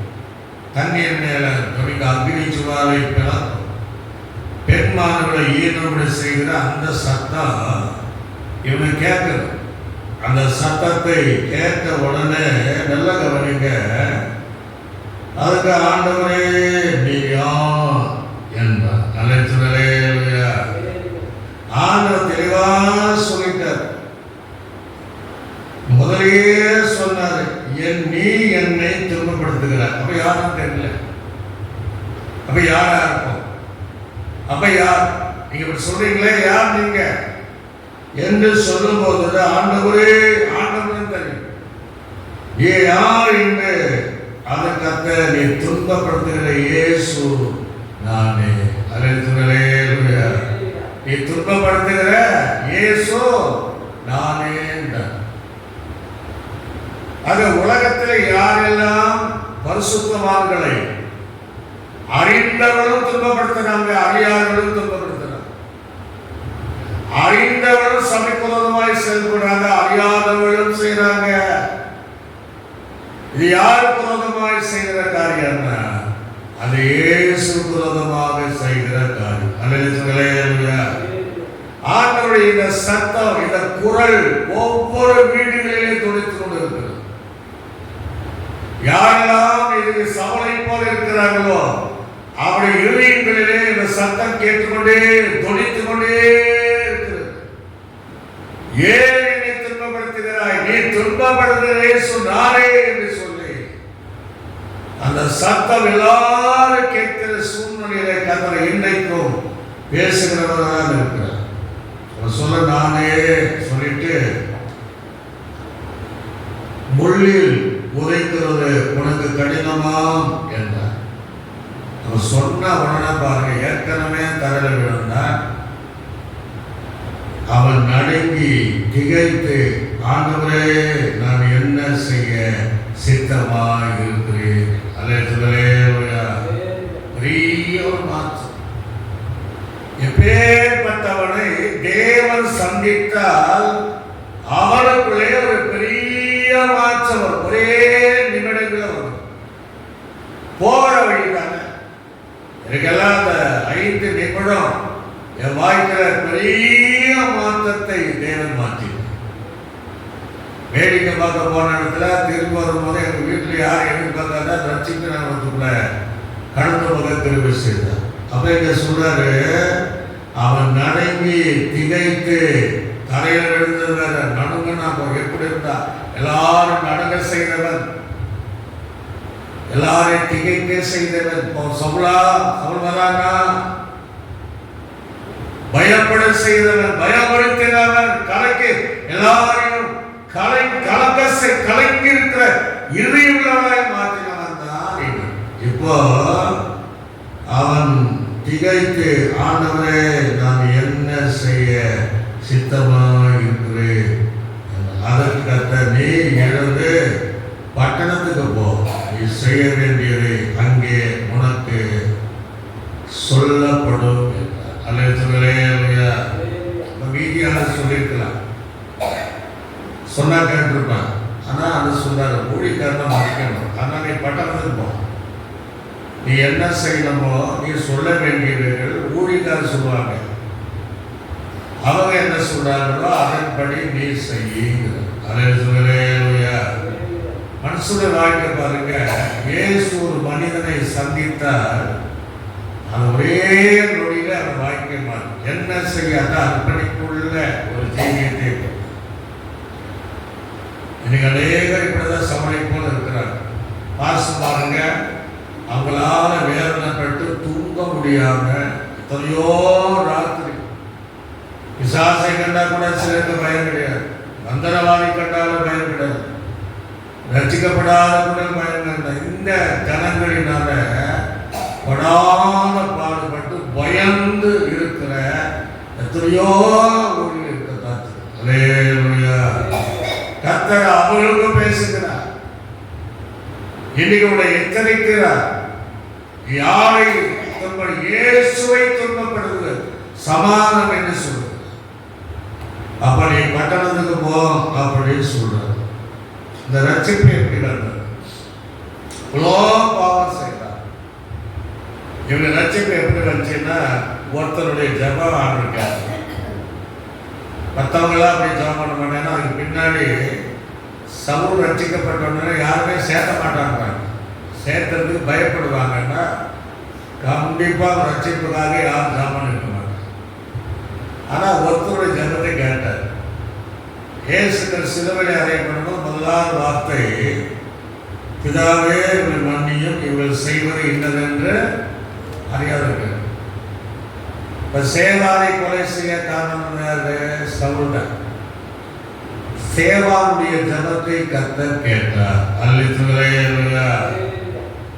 தண்ணீர் மேல அக்னி சுவாலை பிளக்கும். பெண்மானங்களை ஈடுபட செய்கிற அந்த சத்தம் இவனை கேட்குது. அந்த சத்தத்தை கேட்ட உடனே நல்ல கவனிங்க. அதுக்கு ஆண்டவரே நீ யார் என்றார். அல்லேலூயா. ஆண்டவர் தெளிவா சொல்லிட்டார். முதலையே சொன்னார், நீ என்னை துன்பப்படுத்துகிறார். அப்ப யாரும் தெரியல. அப்ப யாரா இருக்கும்? நீங்க இப்படி சொல்றீங்களே, யார் நீங்க என்று சொல்லும்போது ஆண்டவரே ஆண்டவன் தெரியும் நீ யார் என்று. அதை கத்த நீ துன்பப்படுத்துகிற இயேசு நானே. அல்லேலூயா. நீ துன்பப்படுத்துகிற இயேசு நானே. அது உலகத்தில் யாரெல்லாம் பரிசுத்தவான்களை அறிந்தவர்களும் துன்பப்படுத்துறாங்க, அறியாதவர்களும் துன்பப்படுத்துறாங்க. அறிந்தவர்களும் சபைக்கு விரோதமாய் செயல்படுறாங்க, அறியாதவர்களும் செய்யறாங்க. இது யாருக்கு விரோதமாய் செய்கிற காரியம்? அது இயேசு விரோதமாக செய்கிற காரியம். அல்லேலூயா. ஆண்டவருடைய இந்த சத்தம், இந்த குரல் ஒவ்வொரு வீடுகளிலே துடித்துக் கொண்டிருக்கிறது. யாரெல்லாம் இது சவலை போல இருக்கிறார்களோ அவருடைய இருதயங்களிலே இந்த சத்தம் கேட்டுக்கொண்டே துடித்துக் கொண்டே இருக்கிறது. ஏன் என்னை துன்பப்படுத்துகிறாய்? நீ துன்பப்படுத்துகிற இயேசு நானே என்று சொல்லி அந்த சத்தம் எல்லாரும் கேட்கிற சூழ்நிலையில கர்த்தர் இன்றைக்கும் பேசுகிறவராக இருக்கிறார். சொல்ல நானே சொல்லிட்டு முள்ளில் உதைக்கிறது உனக்கு கடினமாம் என்றார். அவர் சொன்ன உடனே பாருங்க, ஏற்கனவே தரையில விழுந்தார். அவன் நடுங்கி திகைத்து, ஆண்டவரே நான் என்ன செய்ய சித்தமாய் இருக்கிறேன். அல்லேலூயா. பெரிய ஒரு மாற்றம். எப்பேற்பட்டவனை தேவன் சந்தித்தால் அவனுக்குள்ளே ஒரு பெரிய மாற்றம் வரும். ஒரே நிமிடங்கள் வரும். போற வழிதானே எனக்கெல்லாம் அந்த 5 நிமிடம் என் வாழ்க்கையில பெரிய மாற்றத்தை தேவன் மாற்றினார். வேடிக்கை பார்க்க போன இடத்துல திரும்ப வரும்போது எங்க வீட்டுல யார் எதிர்பார்க்காத ரட்சிக்கிறவனுக்குள்ள கடந்த போக திரும்ப செய்தார். அப்ப இங்க சொல்றாரு, அவன் நடுங்கி திகைத்து தரையில் விழுந்தவர். நடுங்கன்னா எப்படி இருந்தா எல்லாரும் நடுங்க செய்தவன், எல்லாரையும் திகைக்க செய்தவன். சொல்வதானா பயப்பட செய்தவன், பயப்படுத்தினவன், கலக்கி எல்லாரையும் கலங்கி இருக்கிற இறுதியுள்ளவனாய் மாற்றினவன் தான். இப்போ அவன் திகைத்து, ஆண்டவரே நான் என்ன செய்ய சித்தமாக இருக்கிறேன். அதற்கு கர்த்தர், நீ எழுந்து பட்டணத்துக்கு போ, நீ செய்ய வேண்டியதை அங்கே உனக்கு சொல்லப்படும் என்றார். அல்லேலூயா. மீதியாக சொல்லியிருக்கலாம், சொன்னா கேட்டிருப்பான். ஆனா அது சொன்னாரு, ஊழியக்காரனை மறைக்கணும். ஆனா நீ பட்டணத்துக்கு போ, நீ என்ன செய்யணுமோ நீ சொல்ல வேண்டியவர்கள் ஊழியக்காரர் சொல்லுவாங்க. அவங்க என்ன சொல்றாங்களோ அதன்படி நீ செய்யுங்க. அல்லேலூயா. மனுஷனுடைய வாழ்க்கை பாருங்க, இயேசு ஒரு மனிதனை சந்தித்தால் அது ஒரே நொடியில அந்த வாழ்க்கை மாறும். என்ன செய்யாத அர்ப்பணிப்புள்ள ஒரு ஜீவியத்தை. இன்னைக்கு அநேகர் இப்படிதான் சமலை போல இருக்கிறார். பாசம் பாருங்க, அவங்களால வேதனைப்பட்டு தூங்க முடியாம எத்தனையோ ராத்திரி பிசாசை கண்டா கூட சிலருக்கு பயம் கிடையாது, மந்திரவாதி கண்டாலும் பயம் கிடையாது, ரட்சிக்கப்படாத கூட பயம் கிடையாது. இந்த ஜனங்களினால படாத பாடுபட்டு பயந்து இருக்கிற எத்தனையோ ஊழியர்கள் இருக்கத்தான். அல்லேலூயா. கர்த்தர் அவர்களுக்கும் பேசுகிறார். இன்னைக்கு உங்களை எச்சரிக்கிறார். யாரை இயேசுவை துன்பப்படுவது சமாதானம் என்று சொல்லுங்க. அப்படி பட்டணத்துக்கு போ அப்படின்னு சொல்றாரு. இந்த ரட்சிப்பு எப்படி நடந்தது? இவ்வளோ பாவம் செய்யலாம். இவங்க ரட்சிப்பு எப்படி வந்துச்சுன்னா, ஒருத்தருடைய ஜபம் ஆரம்பிக்காது. மற்றவங்களாம் அப்படி ஜபம் பண்ண மாட்டேன்னா அதுக்கு பின்னாடி சவுல் ரட்சிக்கப்பட்டோன்னா யாருமே சேர்த்த மாட்டாங்க. சேர்த்துறதுக்கு பயப்படுவாங்கன்னா கண்டிப்பாக ரட்சிப்புக்காக யாரும் ஜபம் இருக்க மாட்டாங்க. ஆனால் ஒருத்தருடைய ஜபத்தை கேட்டார். இயேசுக்கள் சிலுவையில் அறையப்படணும். முதலாவது வார்த்தை, பிதாவே இவள் மன்னியும், இவள் செய்வது இன்னதென்று அறியாதிருக்கிறார். சேவாரை கொலை செய்ய காரணம் யாரு? சவுல் தான். சேவாருடைய ஜபத்தை கர்த்தர் கேட்டார். அல்லேலூயா.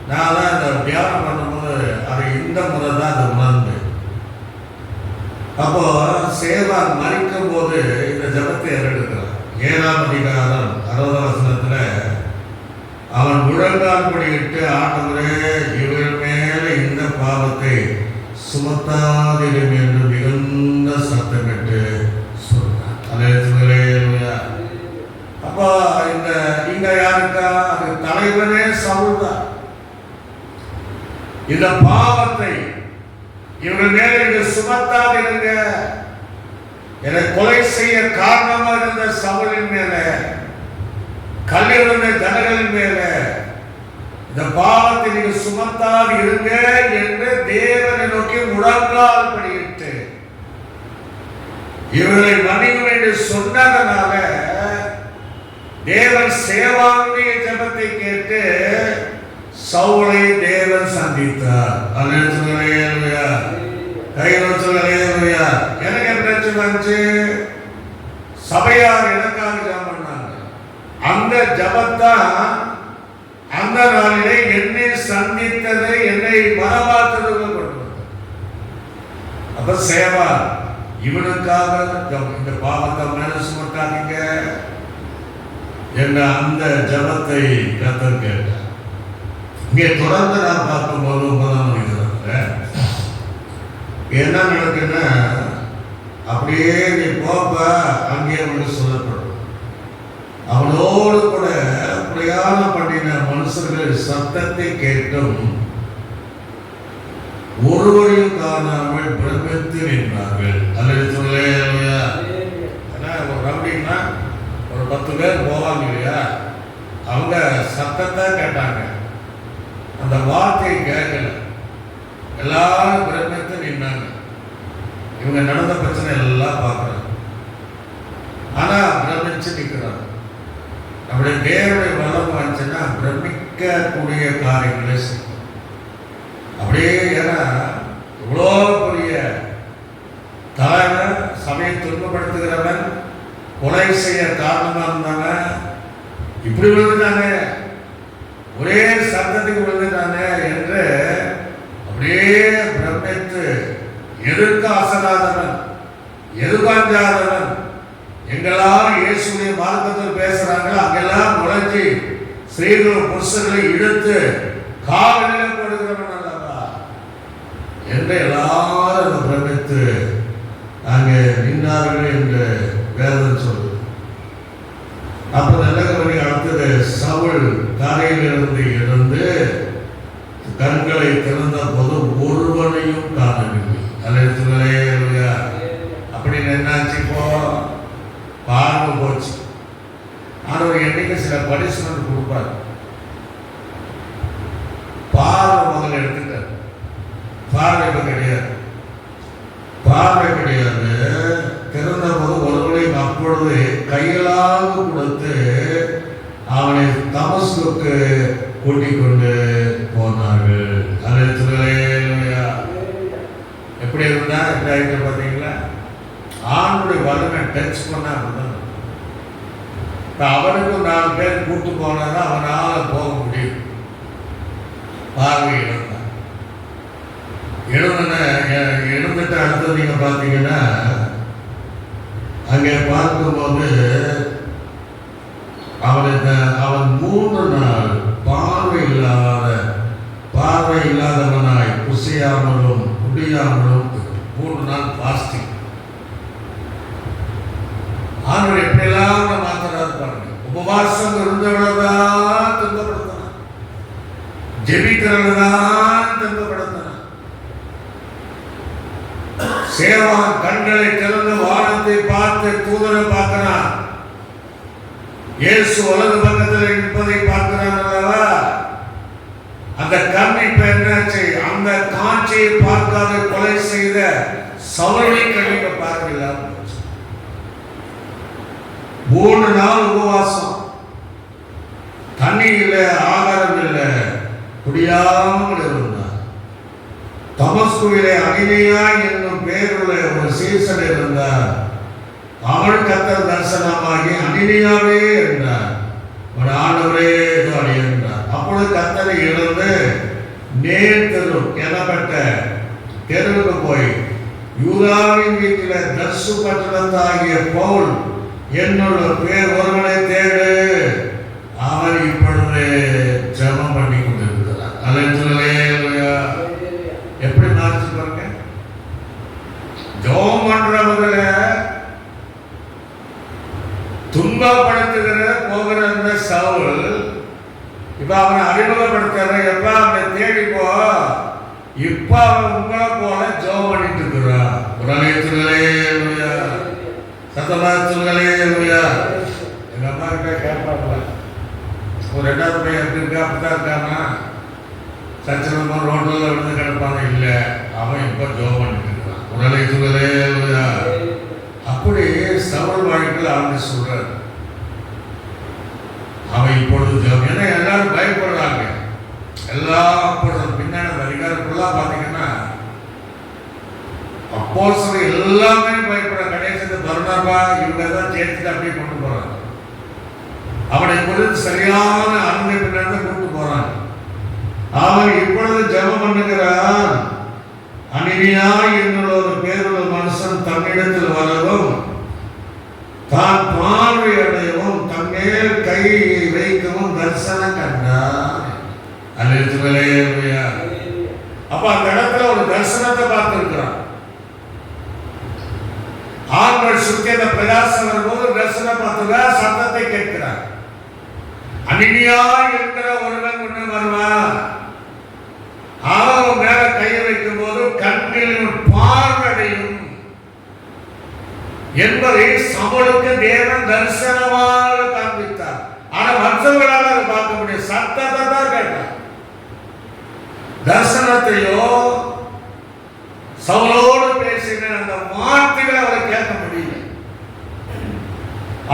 நான் தான் இந்த தியானம் பண்ணும்போது அது இந்த முறை தான் அதை உணர்ந்து, அப்போ சேவார் மறிக்கும் போது இந்த ஜபத்தை ஏறெடுக்கிறான். 7ஆம் அதிகாரம் 60 வசனத்துல அவன் முழங்கால் படியிட்டு, ஆண்டவரே இவர்கள் மேல இந்த பாவத்தை சுமத்தாதிடும் என்று மிகுந்த சத்தமிட்டு சொல்றான். அல்லேலூயா. அப்போ இங்க யாருக்கா? அது தலைவனே சவுல் தான். இந்த பாவத்தை இவர்கள் மேல இங்க சுமத்தாதிருங்க, என்னை கொலை செய்ய காரணமாக இருந்த சவுலின் மேல, கல்லிருந்த ஜனங்களின் மேல இந்த பாவத்தை நீங்க சுமத்தாது இருங்க என்று தேவனை நோக்கி முழங்கால் படியிட்டு இவரை மன்னிக்கும் என்று சொன்னதனால தேவன் சேவானுடைய ஜபத்தை கேட்டு சவுலை தேவன் சந்தித்தார். அல்லேலூயா. கையிலூயா. எனக்கு பிரச்சனை வந்துச்சு, சபையார் எனக்காக ஜபம் பண்ணாங்க. அந்த ஜபத்தான் அந்த நாளிலே என்னை சந்தித்ததை, என்னை மறவாத்ததுக்கு கொண்டு வந்தது. அப்ப சேவா இவனுக்காக இந்த பாவத்தை மேல சுமத்தாதீங்க என்ற அந்த ஜபத்தை கர்த்தர் கேட்டார். இங்கே தொடர்ந்து நான் பார்க்கும்போது 9ஆம் அதிகாரத்துல என்ன நடக்குன்னா, அப்படியே நீ போப்ப அங்கே வந்து சொல்லப்படும். அவனோடு கூட பிரயாணம் பண்ணின மனுஷர்கள் சத்தத்தை கேட்டும் ஒருவரையும் காணாமல் பிரமித்து நின்றார்கள். அல்லேலூயா. ஒரு ரவுடின்னா ஒரு 10 பேர் போவாங்க இல்லையா, அவங்க சத்தத்தை கேட்டாங்க, அந்த வார்த்தையை கேட்கல, எல்லாரும் பிரமித்து நின்னாங்க. இவங்க நடந்த பிரச்சனை எல்லாம் பார்க்குறாங்க, ஆனா பிரமிச்சு நிற்கிறாங்க. நம்முடைய தேவனுடைய வளம் வந்துச்சுன்னா பிரமிக்கக்கூடிய காரியங்களை செய்யும். அப்படியே ஏன்னா இவ்வளோ பெரிய தலைவன், சபையை துன்பப்படுத்துகிறவன், கொலை செய்ய காரணமாக இருந்தாங்க, இப்படி விழுந்துட்டாங்க, ஒரே சத்தத்துக்கு விழுந்துட்டாங்க என்று அப்படியே பிரமித்து, எதிர்க்க அசராதவன், எதிர்பார்க்காதவன், எங்கெல்லாம் இயேசுடைய மார்க்கத்தில் பேசுறாங்களோ அங்கெல்லாம் நுழைஞ்சி ஸ்ரீகள் புருஷர்களை இழுத்து காவலில் கொடுக்கிறவன் அல்லவா என்று எல்லாரும் பிரமித்து அங்கே நின்றார்கள் என்று வேதம் சொல்லுது. அப்ப நல்ல அடுத்தது சவுல் தரையிலிருந்து எழுந்து கண்களை திறந்த போது ஒருவனையும் காணவில்லை. அல்லேலூயா. அப்படின்னு என்னாச்சு? இப்போ பார்வை போச்சு. ஆனவர் என்னைக்கு சில பனிஷ்மெண்ட் கொடுப்பார். பார்வை முதல்ல எடுத்துட்டார், பார்வை இப்ப கிடையாது. பார்வை கிடையாது. திறந்த போது ஒருவரையும் அப்பொழுது கையலாக கொடுத்து அவனை தமஸ்குக்கு கூட்டிக் கொண்டு போனார்கள். அல்லேலூயா. எப்படி இருந்தா எப்படி ஆயிட்டு பார்த்தீங்களா? ஆணுடைய வல்லமை டச் பண்ண அப்படிதான். அவனுக்கும் 4 பேர் கூட்டு போனாதான் அவனால் போக முடியும். பார்வை இழந்தான். எழுந்துட்டு அடுத்தது நீங்க பார்த்தீங்கன்னா அங்கே பார்க்கும்போது அவன் 3 நாள் பார்வை இல்லாதவனாய் குசியாமலும் குடியாமலும் 3 நாள் பாஸ்டிங். ஆண்டவர் எப்படியெல்லாம் மாத்திராது பாருங்க. உபவாசம் இருந்தவளதான் துன்பப்படுத்தினான், ஜெபிக்கிறவளதான் துன்பப்படுத்தினான். சேவான் கண்களை திறந்து வானத்தை பார்த்து தூதரை பார்க்கிறான். இயேசு வலது பக்கத்தில் இருப்பதை பார்க்கிறான் அல்லவா? அந்த கண் இப்ப என்னாச்சு? அந்த காட்சியை பார்க்காத கொலை செய்த சவுலை கண்ணிக்க பார்க்கல. 3 நாள் உபவாசம், தண்ணி இல்லை, ஆகாரம் இல்லை, குடியாமல் இருந்தார். தமஸ்குவிலே அகிலேயா என்னும் பேருள்ள ஒரு சீசன் இருந்தார். அவள் கர்த்தர் தரிசனமாகி அனினியாவே என்றார். ஒரு ஆண்டவரே அடி என்றார். அப்பொழுது கர்த்தரை இருந்து நேர் தெரு எனப்பட்ட தெருவுக்கு போய் யூதாவின் வீட்டில் தர்சு பட்டணத்தாகிய பவுல் என்னுள்ள பேர் ஒருவனை தேடு, அவர் இப்பொழுது ஜெபம் பண்ணி கொண்டிருக்கிறார். அல்லேலூயா. எப்படி மாறிச்சு பாருங்க. ஜெபம் பண்றவங்கள துன்பப்படுத்துகிற போகிற அந்த சவுல் இப்ப அவனை அறிமுகப்படுத்துற, எப்ப அவனை தேடிப்போ, இப்ப அவன் உங்களை போல ஜெபம் பண்ணிட்டு இருக்கிறான். உடனே சொல்லுங்களே, சத்தமா சொல்லுங்களே. எங்க அம்மா கிட்ட கேட்பாங்க, ஒரு 2வது பையன் எப்படி இருக்கா, அப்படிதான் இருக்கானா, சச்சனமா ரோட்ல விழுந்து கிடப்பாங்க. இல்ல, அவன் இப்ப ஜெபம் பண்ணிட்டு இருக்கிறான். உடனே சொல்லுங்களே. அப்படி சவுல் வாழ்க்கையில் அவன் சொல்றாரு, அவன் இப்பொழுது ஜெபம். ஏன்னா எல்லாரும் பயப்படுறாங்க. எல்லாம் பின்னாடி அதிகாரத்துக்குள்ள பாத்தீங்கன்னா அப்போஸ்தலர் எல்லாமே பயப்படுற. கடைசி பர்னபா இவங்க தான் சேர்த்துட்டு அப்படியே கொண்டு போறாங்க. அவனை குறித்து சரியான அருமை பின்னாடி கொண்டு போறான். அவன் இப்பொழுது ஜெபம் பண்ணுகிறான். அனினியா என்னுள்ள ஒரு பேருள்ள மனுஷன் தன்னிடத்தில் வரவும் தான் பார்வை அடையவும் தன்மேல் கையை வைக்கவும் தரிசனம் கண்டான். அல்லேலூயா. அப்ப அந்த இடத்துல ஒரு தரிசனத்தை பார்த்திருக்கிறான். ஆண்கள் சுற்றி அந்த பிரகாசம் வரும்போது தரிசனம் பார்த்துங்க, சத்தத்தை கேட்கிறார். அனினியா என்கிற ஒருவன் முன்னே வருவான். அவன் மேல கையை வைக்கும் போது கண்களில் பார்வையும் என்பதை சவுலுக்கு தேவன் தரிசனமாக காண்பித்தார். ஆனா மற்றவர்களால் அதை பார்க்க முடியும். சத்தத்தை தான் கேட்டார். தரிசனத்தையோ சவுலோடு பேசின அந்த வார்த்தைகளை அவரை கேட்க முடியல.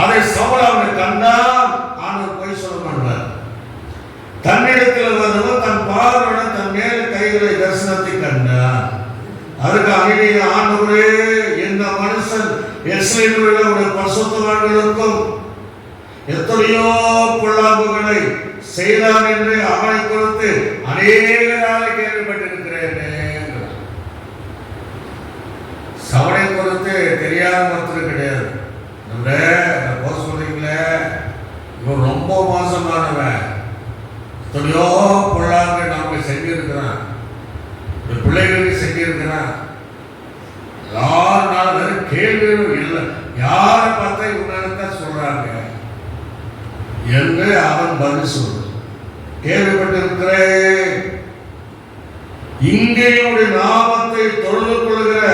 அதை சவுல் அவனை கண்டால் ஆண்டவர் போய் சொல்ல மாட்டார். தன்னிடத்தில் வருவன் தன் பார்வையுடன் தன் மேல் கைகளை தரிசனத்தை கண்டார். அதுக்கு அகில ஆண்டவரே, இந்த மனுஷன் எஸ்ரேலுடைய பரிசுத்தவான்களுக்கும் எத்தனையோ பொல்லாங்குகளை செய்தான் என்று அவனை கொடுத்து அநேக நாளை கேள்விப்பட்டிருக்கிறேன். சவனை கொடுத்து தெரியாத ஒருத்தர் கிடையாது. சொல்றீங்களே, இவன் ரொம்ப மோசமானவன், எத்தனையோ பொல்லாங்க நமக்கு செஞ்சிருக்கிறான், பிள்ளைகளுக்கு செஞ்சிருக்கிறான். யாருனால வெறும் கேள்வியும் இல்லை, யாரை பார்த்தா இவங்க சொல்றாங்க என்று அவன் பதில் சொல்ற. கேள்விப்பட்டிருக்கிறேன், இங்கேயும் நாமத்தை தொழுது கொள்கிற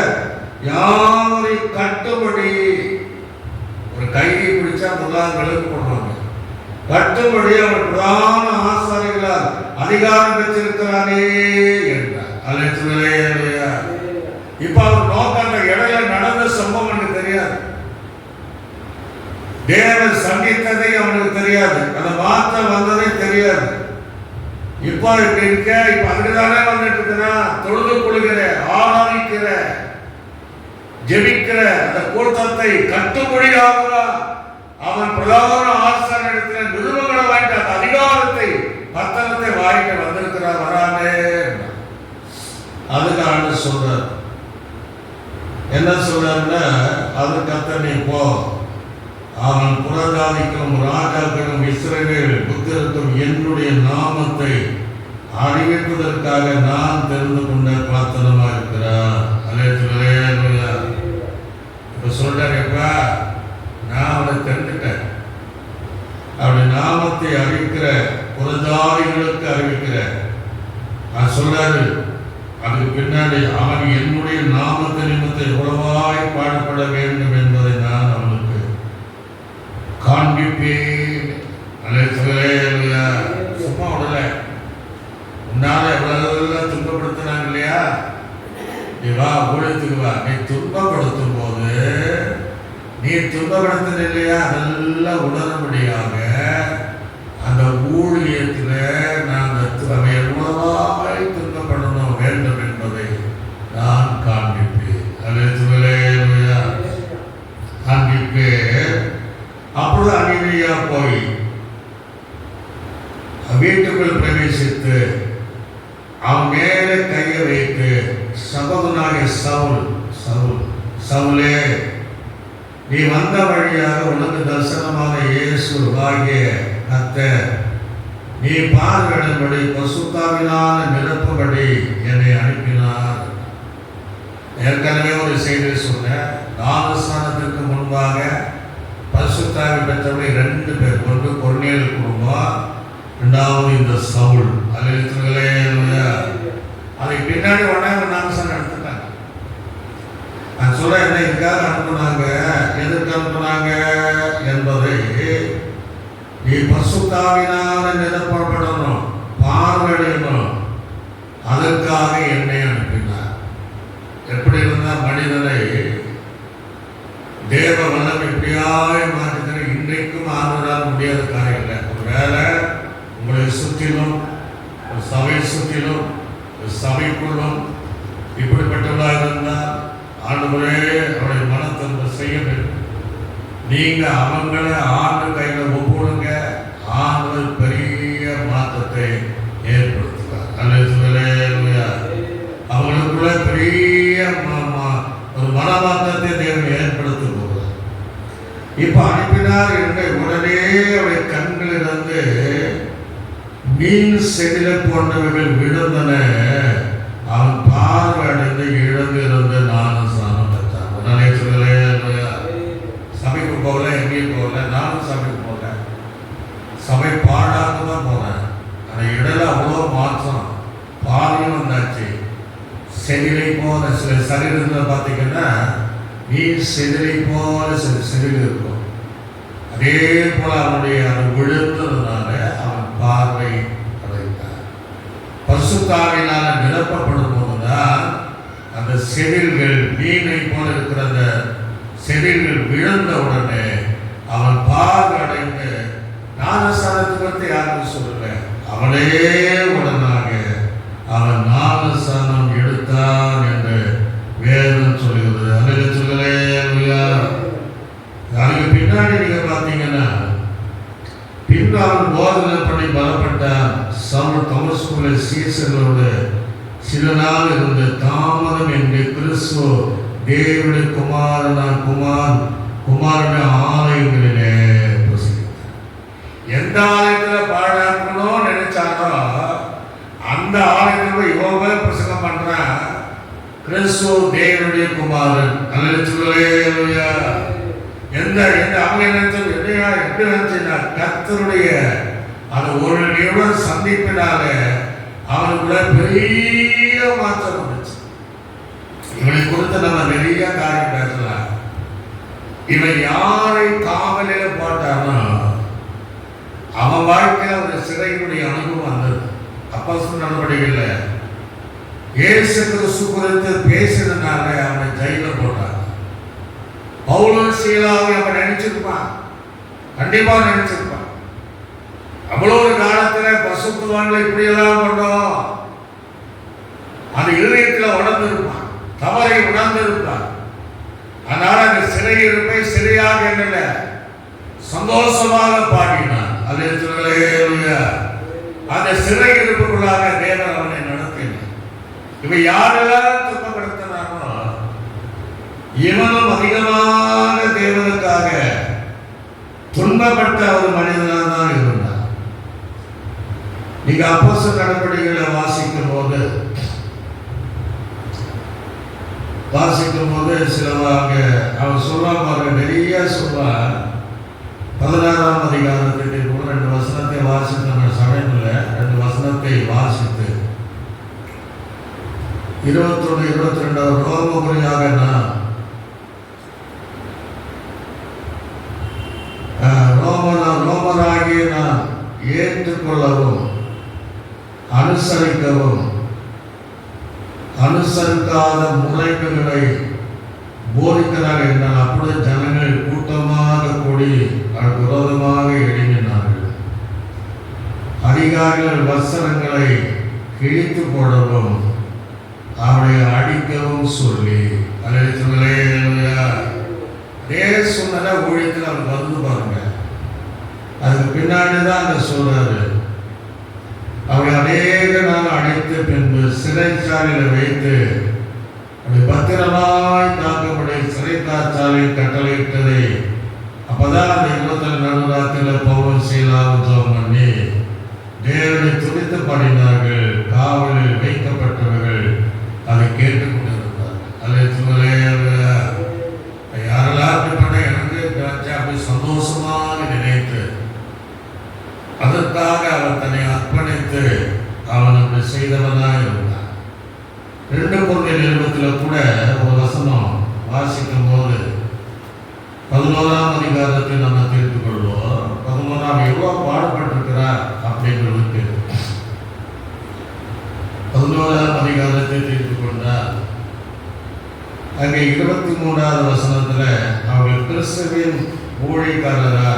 யாரை கட்டுப்படி, ஒரு கையை பிடிச்சா முதலாவது விலக்கு போடுவாங்க, கட்டுப்படி அவர் பிரதான ஆசாரிகளால் அதிகாரம் பெற்றிருக்கிறானே என்றார். அல்லேலூயா. இப்ப அவர் நோக்கான இடையில நடந்த சம்பவம் எனக்கு தெரியாது, தேவன் சந்தித்ததை அவனுக்கு தெரியாது, அந்த வார்த்தை வந்ததை தெரியாது. இப்ப இப்படி இருக்க, இப்ப அதுக்குதானே வந்துட்டு இருக்கிறா, தொழுது கொள்கிற, ஆராதிக்கிற, ஜெபிக்கிற அந்த கூட்டத்தை கட்டுப்படியாக அவன் பிரதான ஆசாரியத்தில் நிருபங்களை வாங்கிட்டு அந்த அதிகாரத்தை பத்திரத்தை வாங்கிட்டு வந்திருக்கிறார். வராமே அதுக்கு ஆண்டு சொல்றார். என்ன சொல்றாருன்னா, அதுக்கு அத்தனை போ, அவன் புறஜாதிக்கும் ராஜாக்களும் இஸ்ரவேல் புத்திரருக்கும் என்னுடைய நாமத்தை அறிவிப்பதற்காக நான் தெரிந்து கொண்ட பாத்திரமா இருக்கிறார். அல்லேலூயா. இப்ப சொல்றாருப்பா, நான் அவனை தெரிஞ்சுட்டேன், அவருடைய நாமத்தை அறிவிக்கிற புறஜாதிகளுக்கு அறிவிக்கிற சொல்றாரு. அதுக்கு பின்னாடி அவன் என்னுடைய நாமத்தை நிமித்த எவ்வளவாய் பாடுபட வேண்டும் என்பதை நான் அவனுக்கு காண்பிப்பேன். அல்லேலூயா. சும்மா விடல, உன்னால எவ்வளவு துன்பப்படுத்தினாங்க இல்லையா, நீ வா ஊழியத்துக்கு வா. நீ துன்பப்படுத்தும் போது, நீ துன்பப்படுத்தின இல்லையா, அதெல்லாம் உணரும்படியாக அந்த ஊழியத்தில் நாங்கள் எவ்வளவாய் துன்பப்படணும் வேண்டும் என்பதை நான் காண்பிப்பேன். அமைதியா போய் வீட்டுக்குள் பிரவேசித்து அவன் மேலே கையை வைத்து சகோதரனாகிய சவுலே, நீ வந்த வழியாக உனக்கு தரிசனமான இயேசு ஆகிய கர்த்தர் நீ பார்வையிடும்படி பசுத்தாவினால நிரப்பும்படி என்னை அனுப்பினார். ஏற்கனவே ஒரு செய்தி சொன்னேன். ஞானஸ்நானத்திற்கு முன்பாக பரிசுத்தாவி பெற்றவர்கள் 2 பேர். ஒன்று கொர்நேலியு குடும்பம், 2வது இந்த சவுல். அதை பின்னாடி உடனே ஞானஸ்நானம் எடுத்துட்டாங்க. நான் சொல்ல என்ன இதுக்காக அனுப்புனாங்க, எதுக்கு அனுப்புனாங்க என்பதை, நீ பரிசுத்தாவினால நிரப்பப்படணும், பார்வையிடணும், அதற்காக என்னை அனுப்பினார். எப்படி இருந்தால் மனிதனை தேவ வல்லம் எப்படியாய் மாற்றுகிற இன்றைக்கும் ஆறுவதால் முடியாத காரியம் இல்லை. ஒரு வேலை உங்களை சுற்றிலும், ஒரு சபை சுற்றிலும், ஒரு சபைக்குள்ளும் இப்படிப்பட்டவர்களாக இருந்தால் ஆண்டவரே அவருடைய மனத்தை செய்ய வேண்டும். நீங்க அவங்களை ஆண்டு கையில் ஒப்புடுங்க. ஆண்டவர் பெரிய மாற்றத்தை ஏற்படுத்துவார். அவங்களுக்குள்ள பெரிய ஒரு மனமாற்றத்தை தேவன் ஏற்படுத்த போகிறார். இப்ப அனுப்பினார் என்ற உடனே அவருடைய கண்களிலிருந்து மீன் செதில போன்றவர்கள் விழுந்தன. அவன் பார்வை அடைந்து இழந்திருந்த ஞானஸ்நானம் பெற்றான். உடனே சொல்லலே, சபைக்கு போகல, எங்கேயும் போகல, நானும் சபைக்கு போகல, சபை பாடாக தான் போனேன். ஆனால் இடையில அவ்வளோ மாற்றம், பாலையும் வந்தாச்சு. செதிலை போல சில சரீரத்தில் பார்த்தீங்கன்னா நீர் செதிலை போல சில செதில் இருக்கும். அதே போல அவனுடைய அது விழுந்ததுனால அவன் பார்வை அடைந்தான். பரிசுத்தாவினால நிரப்பப்படும் போதுதான் அந்த செதில்கள் மீனை போல இருக்கிற அந்த செதில்கள் விழுந்த உடனே அவன் பார்வை அடைந்து, ஞானஸ்நானத்துக்கு யாருன்னு சொல்லல, அவனே உடனாக அவன் ஞானஸ்நானம் எடுத்தான் என்று வேதம் சொல்லுகிறது. அதுக்கு சொல்லலே. அதுக்கு பின்னாடி நீங்க பார்த்தீங்கன்னா பின்பு அவன் போதனை பண்ணி பலப்பட்டான். சவுல் தமஸ்குவிலே சீசர்களோடு சில நாள் இருந்து தாமதம் என்று கிறிஸ்து தேவனுடைய குமாரனுடைய ஆலயங்களிலே பிரசங்கித்தார். எந்த ஆலயத்தில் பாழாக்கணும் நினைச்சாரோ அந்த ஆலயத்தில் இவங்க பிரசங்கம் பண்றான். கிறிஸ்து தேவனுடைய குமாரன். எந்த அவங்க நினைச்சது என்னையா எப்படி நினைச்சா கர்த்தருடைய அந்த ஒரு நிமிட சந்திப்பினால அவனுக்குள்ள பெரிய மாற்றம் வந்துச்சு. இவனை குறித்து நம்ம நிறைய காரியம் பேசலாம். இவன் யாரை காவலில் போட்டானோ அவன் வாழ்க்கையில் ஒரு சிறையினுடைய அனுபவம் வந்தது. அப்போஸ்தலர் நடவடிக்கையில் இயேசு கிறிஸ்து குறித்து பேசினதுனால அவனை ஜெயிலில் போட்டான். பவுலும் சீலாவை அவன் நினைச்சிருப்பான், கண்டிப்பா நினைச்சிருப்பான். அவ்வளோ ஒரு காலத்தில் பசுத்துவான்களை இப்படியெல்லாம் பண்ணோம் அந்த இதயத்தில் உணர்ந்திருப்பான், தவறை உணர்ந்திருப்பான். அதனால அந்த சிறை இருப்பை சிறையாக என்ன சந்தோஷமாக பாடினான். அந்த சிறை இருப்புக்குள்ளாக தேவன் அவனை நடத்தினான். இவன் யாரெல்லாம் துன்பப்படுத்தினானோ இவனும் அதிகமான தேவனுக்காக துன்பப்பட்ட ஒரு மனிதனாக தான் இருந்தான். நீங்க அப்போஸ்தலர் நடவடிக்கைகளை வாசிக்கும் போது சிலவாங்க அவன் சொல்லுவான் பாருங்க, நிறைய சொல்லுவான். 16ஆம் அதிகாரத்துக்கு கூட 2 வசனத்தை வாசித்து நம்ம சமயத்தில் 2 வசனத்தை வாசித்து 21, 22 ரோமபுரியாக நான் ரோமராகிய நான் ஏற்றுக்கொள்ளவும் அனுசரிக்கவும் அனுசரிக்காத முறைகளை போதிக்கிறார் என்றால் அப்படி ஜனங்கள் கூட்டமாக கூடி அதற்கு விரோதமாக எழுதினார்கள். அதிகாரிகள் வசனங்களை கிழித்து போடவும் அவனை அடிக்கவும் சொல்லி அதே சொன்னதை ஊழியத்தில் அவர் வந்து பாருங்க. அதுக்கு பின்னாடி தான் அங்கே சொல்றாரு, அவரை அநேக நாள் அடைத்த பின்பு சிறைச்சாலையில் வைத்து அப்படி பத்திரமாய் காக்கும்படி சிறைச்சாலையை கட்டளையிட்டதை. அப்பதான் அந்த 27 நடுராத்திரியில் பவுல் சீலாவும் ஜெபம் பண்ணி தேவனை துதித்து பாடினார்கள். காவலில் வைக்கப்பட்டவர்கள் அதை கேட்டுக்கொண்டிருந்தார்கள். யாரெல்லாம் அப்படிப்பட்ட எனக்கு அப்படி சந்தோஷமாக நினைத்து அதற்காக அவர் தன்னை அர்ப்பணித்து அவன் அப்படி செய்தவனாக இருந்தான். 2 Corinthians நிருபத்தில் கூட ஒரு வசனம் வாசிக்கும் போது 11ஆம் அதிகாரத்தை நம்ம தெரிந்து கொள்வோம். 11ஆம் எவ்வளோ பாடுபட்டிருக்கிறார் அப்படிங்கிறதுக்கு 11ஆம் அதிகாரத்தை தெரிந்து கொண்டார். அங்கே 23வது வசனத்தில் அவர்கள் கிறிஸ்துவின் ஊழியக்காரரா,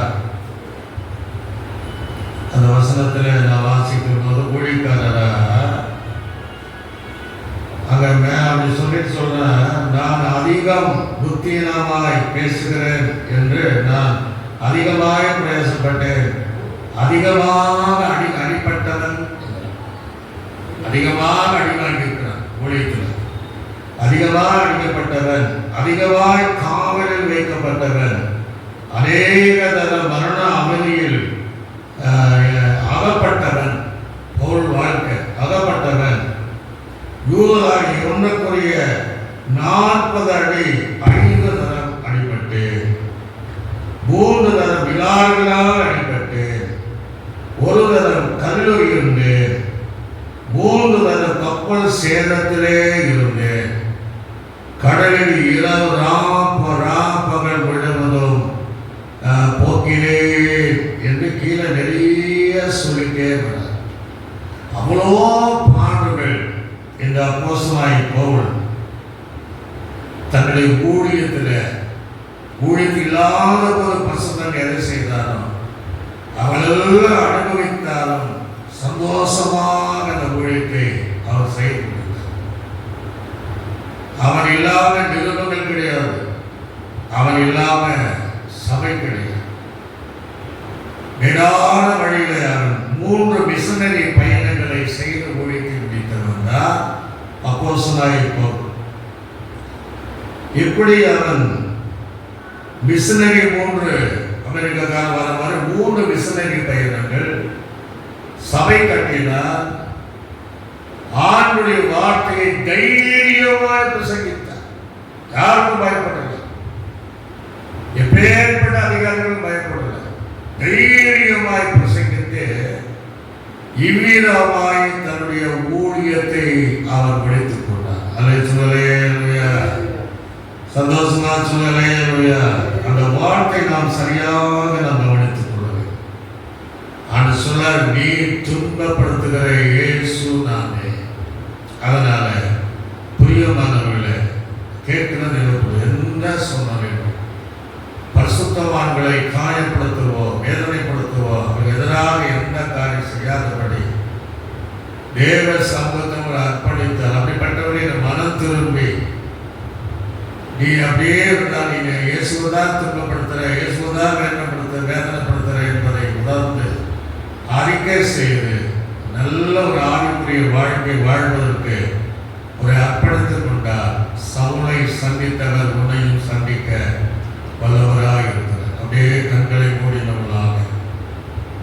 அந்த வசனத்தில் நான் வாசிக்கும் போது ஊழியக்காரரா அங்கே அப்படி சொல்லிட்டு சொல்றேன், நான் அதிகம் புத்தியனமாய் பேசுகிறேன் என்று நான் அதிகமாக பிரயாசப்பட்டேன், அதிகமாக அடிப்பட்டவன், அதிகமாக அடிவாங்கியிருக்கிறான் ஊழியத்தில், அதிகமாக அடிக்கப்பட்டவன், அதிகமாய் காவலில் வைக்கப்பட்டவன், அநேக தர மரண அமைதியில் அகப்பட்டவன், பவுல் வாழ்க்கை அகப்பட்டவன், யூதராகி ஒன்றுக்குரிய 40 அடி 5 தரம் அடிபட்டு, 3 தரம் விழாவிலால் அடிபட்டு, 1 தரம் கல்லூரி இருந்து, 3 தரம் கப்பல் சேதத்திலே இருந்து, கடலில் இரவு ராப்பகல் விழுவதும் போக்கிலே என்று கீழே நிறைய சொல்லிட்டே வர அவ்வளோ பாடுகள் இந்த அப்போஸ்தலனாகிய பவுல் தன்னுடைய ஊழியத்தில் இல்லாத போது பரிசுத்தம் எதை செய்தாலும் அவளெல்லாம் அனுபவித்தாலும் சந்தோஷமாக அந்த ஊழியத்தை அவர் செய்து கொடுத்தார். அவன் இல்லாம நிருபங்கள் கிடையாது, அவன் இல்லாம சபை கிடையாது. மேடான வழியில அவன் 3 மிஷனரி பயணங்களை செய்து ஊழியத்தை முடித்தவன் தான் அப்போஸ்தலனாகிய பவுல். எப்படி அவன் மிஷனரி 3 அமெரிக்காக்காரன் வர மாதிரி 3 மிஷனரி பயணங்கள் சபை கட்டினார். ஆண்டுடைய வார்த்தையை தைரியமாய் பிரசங்கித்தார். யாருக்கும் பயப்படல, எப்பேற்பட்ட அதிகாரிகளும் பயப்படல. தைரியமாய் பிரசங்கித்து இவ்விதமாய் தன்னுடைய ஊழியத்தை அவர் முடித்துக் கொண்டார். அல்ல சொல்லலையா, சந்தோஷமா சொல்லலையா. அந்த வார்த்தை நாம் சரியாக நாம் கவனித்துக் கொள்ள வேண்டும். ஆண்டு சொல்ல, நீ துன்பப்படுத்துகிற இயேசு நானே. அதனால பிரியமானவர்களே, கேட்கிறது என்ன சொன்ன வேண்டும், பரிசுத்தவான்களை காயப்படுத்துவோ வேதனைப்படுத்துவோ அவர்கள் எதிராக எந்த காரியம் செய்யாதபடி தேவ சமூகத்தை அர்ப்பணித்தால், அப்படிப்பட்டவரை மனம் திரும்பி நீ அப்படியே இருந்தால் நீங்க இயேசுதான் துன்பப்படுத்துற, இயேசுதான் வேதனைப்படுத்துற என்பதை உணர்ந்து அறிக்கை செய்து நல்ல ஒரு ஆவிக்குரிய வாழ்க்கை வாழ்வதற்கு ஒரு அர்ப்பணித்துக் கொண்டார். சவுலை சந்தித்தவர் உன்னையும் சந்திக்க வல்லவராக இருக்கிறார். அப்படியே கண்களை மூடினவர்களாக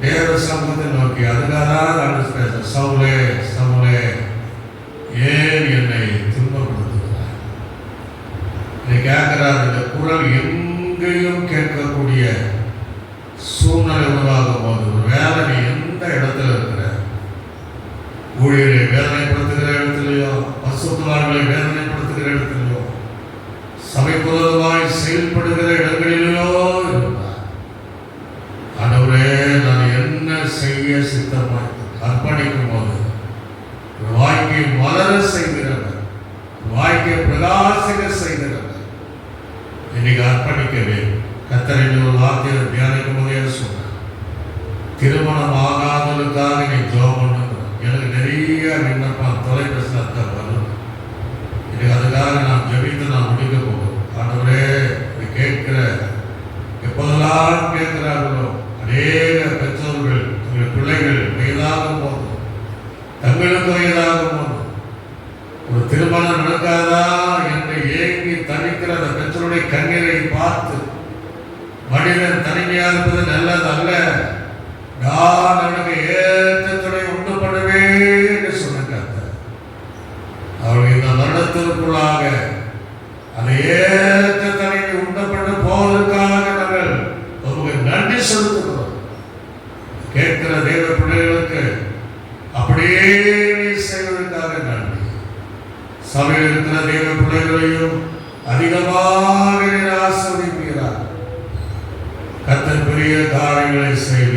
தேவ சமூகத்தை நோக்கி அதுக்காக பேச, சவுலே சவுலே ஏன் என்னை துன்பப்படுத்துகிறார்? இதை கேட்கிறார். இந்த குரல் எங்கேயும் கேட்கக்கூடிய சூழ்நிலை உருவாகும் போது, ஒரு வேலை நீ எந்த இடத்துல இருக்கிற, ஊழியரை வேதனைப்படுத்துகிற இடத்துலையோ, பரிசுத்தவான்களை வேதனைப்படுத்துகிற இடத்துலையோ, சபைக்குலமாய் செயல்படுகிற இடங்களிலோ இருந்தார். ஆண்டவரே, நான் என்ன செய்ய சித்தமாய் அர்ப்பணிக்கும் போது வாழ்க்கை மலர செய்கிறவர், வாழ்க்கை பிரகாசிக்க செய்கிறவர் இன்னைக்கு அர்ப்பணிக்கவே. கர்த்தரின் ஒரு வார்த்தையை தியானிக்கும் போதே சொன்னார், திருமணம் ஆகாதவர்களுக்காக நீ ஜெபம் பண்ணுங்க. எனக்கு நிறைய விண்ணப்பம் தொலைபேசியில் வரும். எனக்கு அதுக்காக நான் ஜெபித்து நான் முடிக்க போகிறோம். ஆண்டவரே, கேட்கிற எப்போதெல்லாம் கேட்கிறார்களோ அநேக பிள்ளைகள் வயதாகும் போது, தங்களுக்கு வயதாகும் போது ஒரு திருமணம் நடக்காதா என்று ஏங்கி தவிக்கிற அந்த பெற்றோருடைய கண்ணீரை பார்த்து, மனிதன் தனிமையாக இருப்பது நல்லது அல்ல, நான் அவனுக்கு ஏற்ற துணை உண்டு பண்ணுவேன் என்று சொன்ன கர்த்தர் அவர்கள் இந்த வருடத்திற்குள்ளாக அந்த ஏற்ற தனிமை உண்டு பண்ண போவதற்காக நாங்கள் உங்களுக்கு நன்றி செலுத்துகிறோம். கேட்கிற தேவ பிள்ளைகளுக்கு அப்படியே நீ செய்வதற்காக நன்றி. சபையில் இருக்கிற தேவ பிள்ளைகளையும் அதிகமாக ஆசிர்வதிப்பீரார். கர்த்தர் பெரிய காரியங்களை செய்வீர்.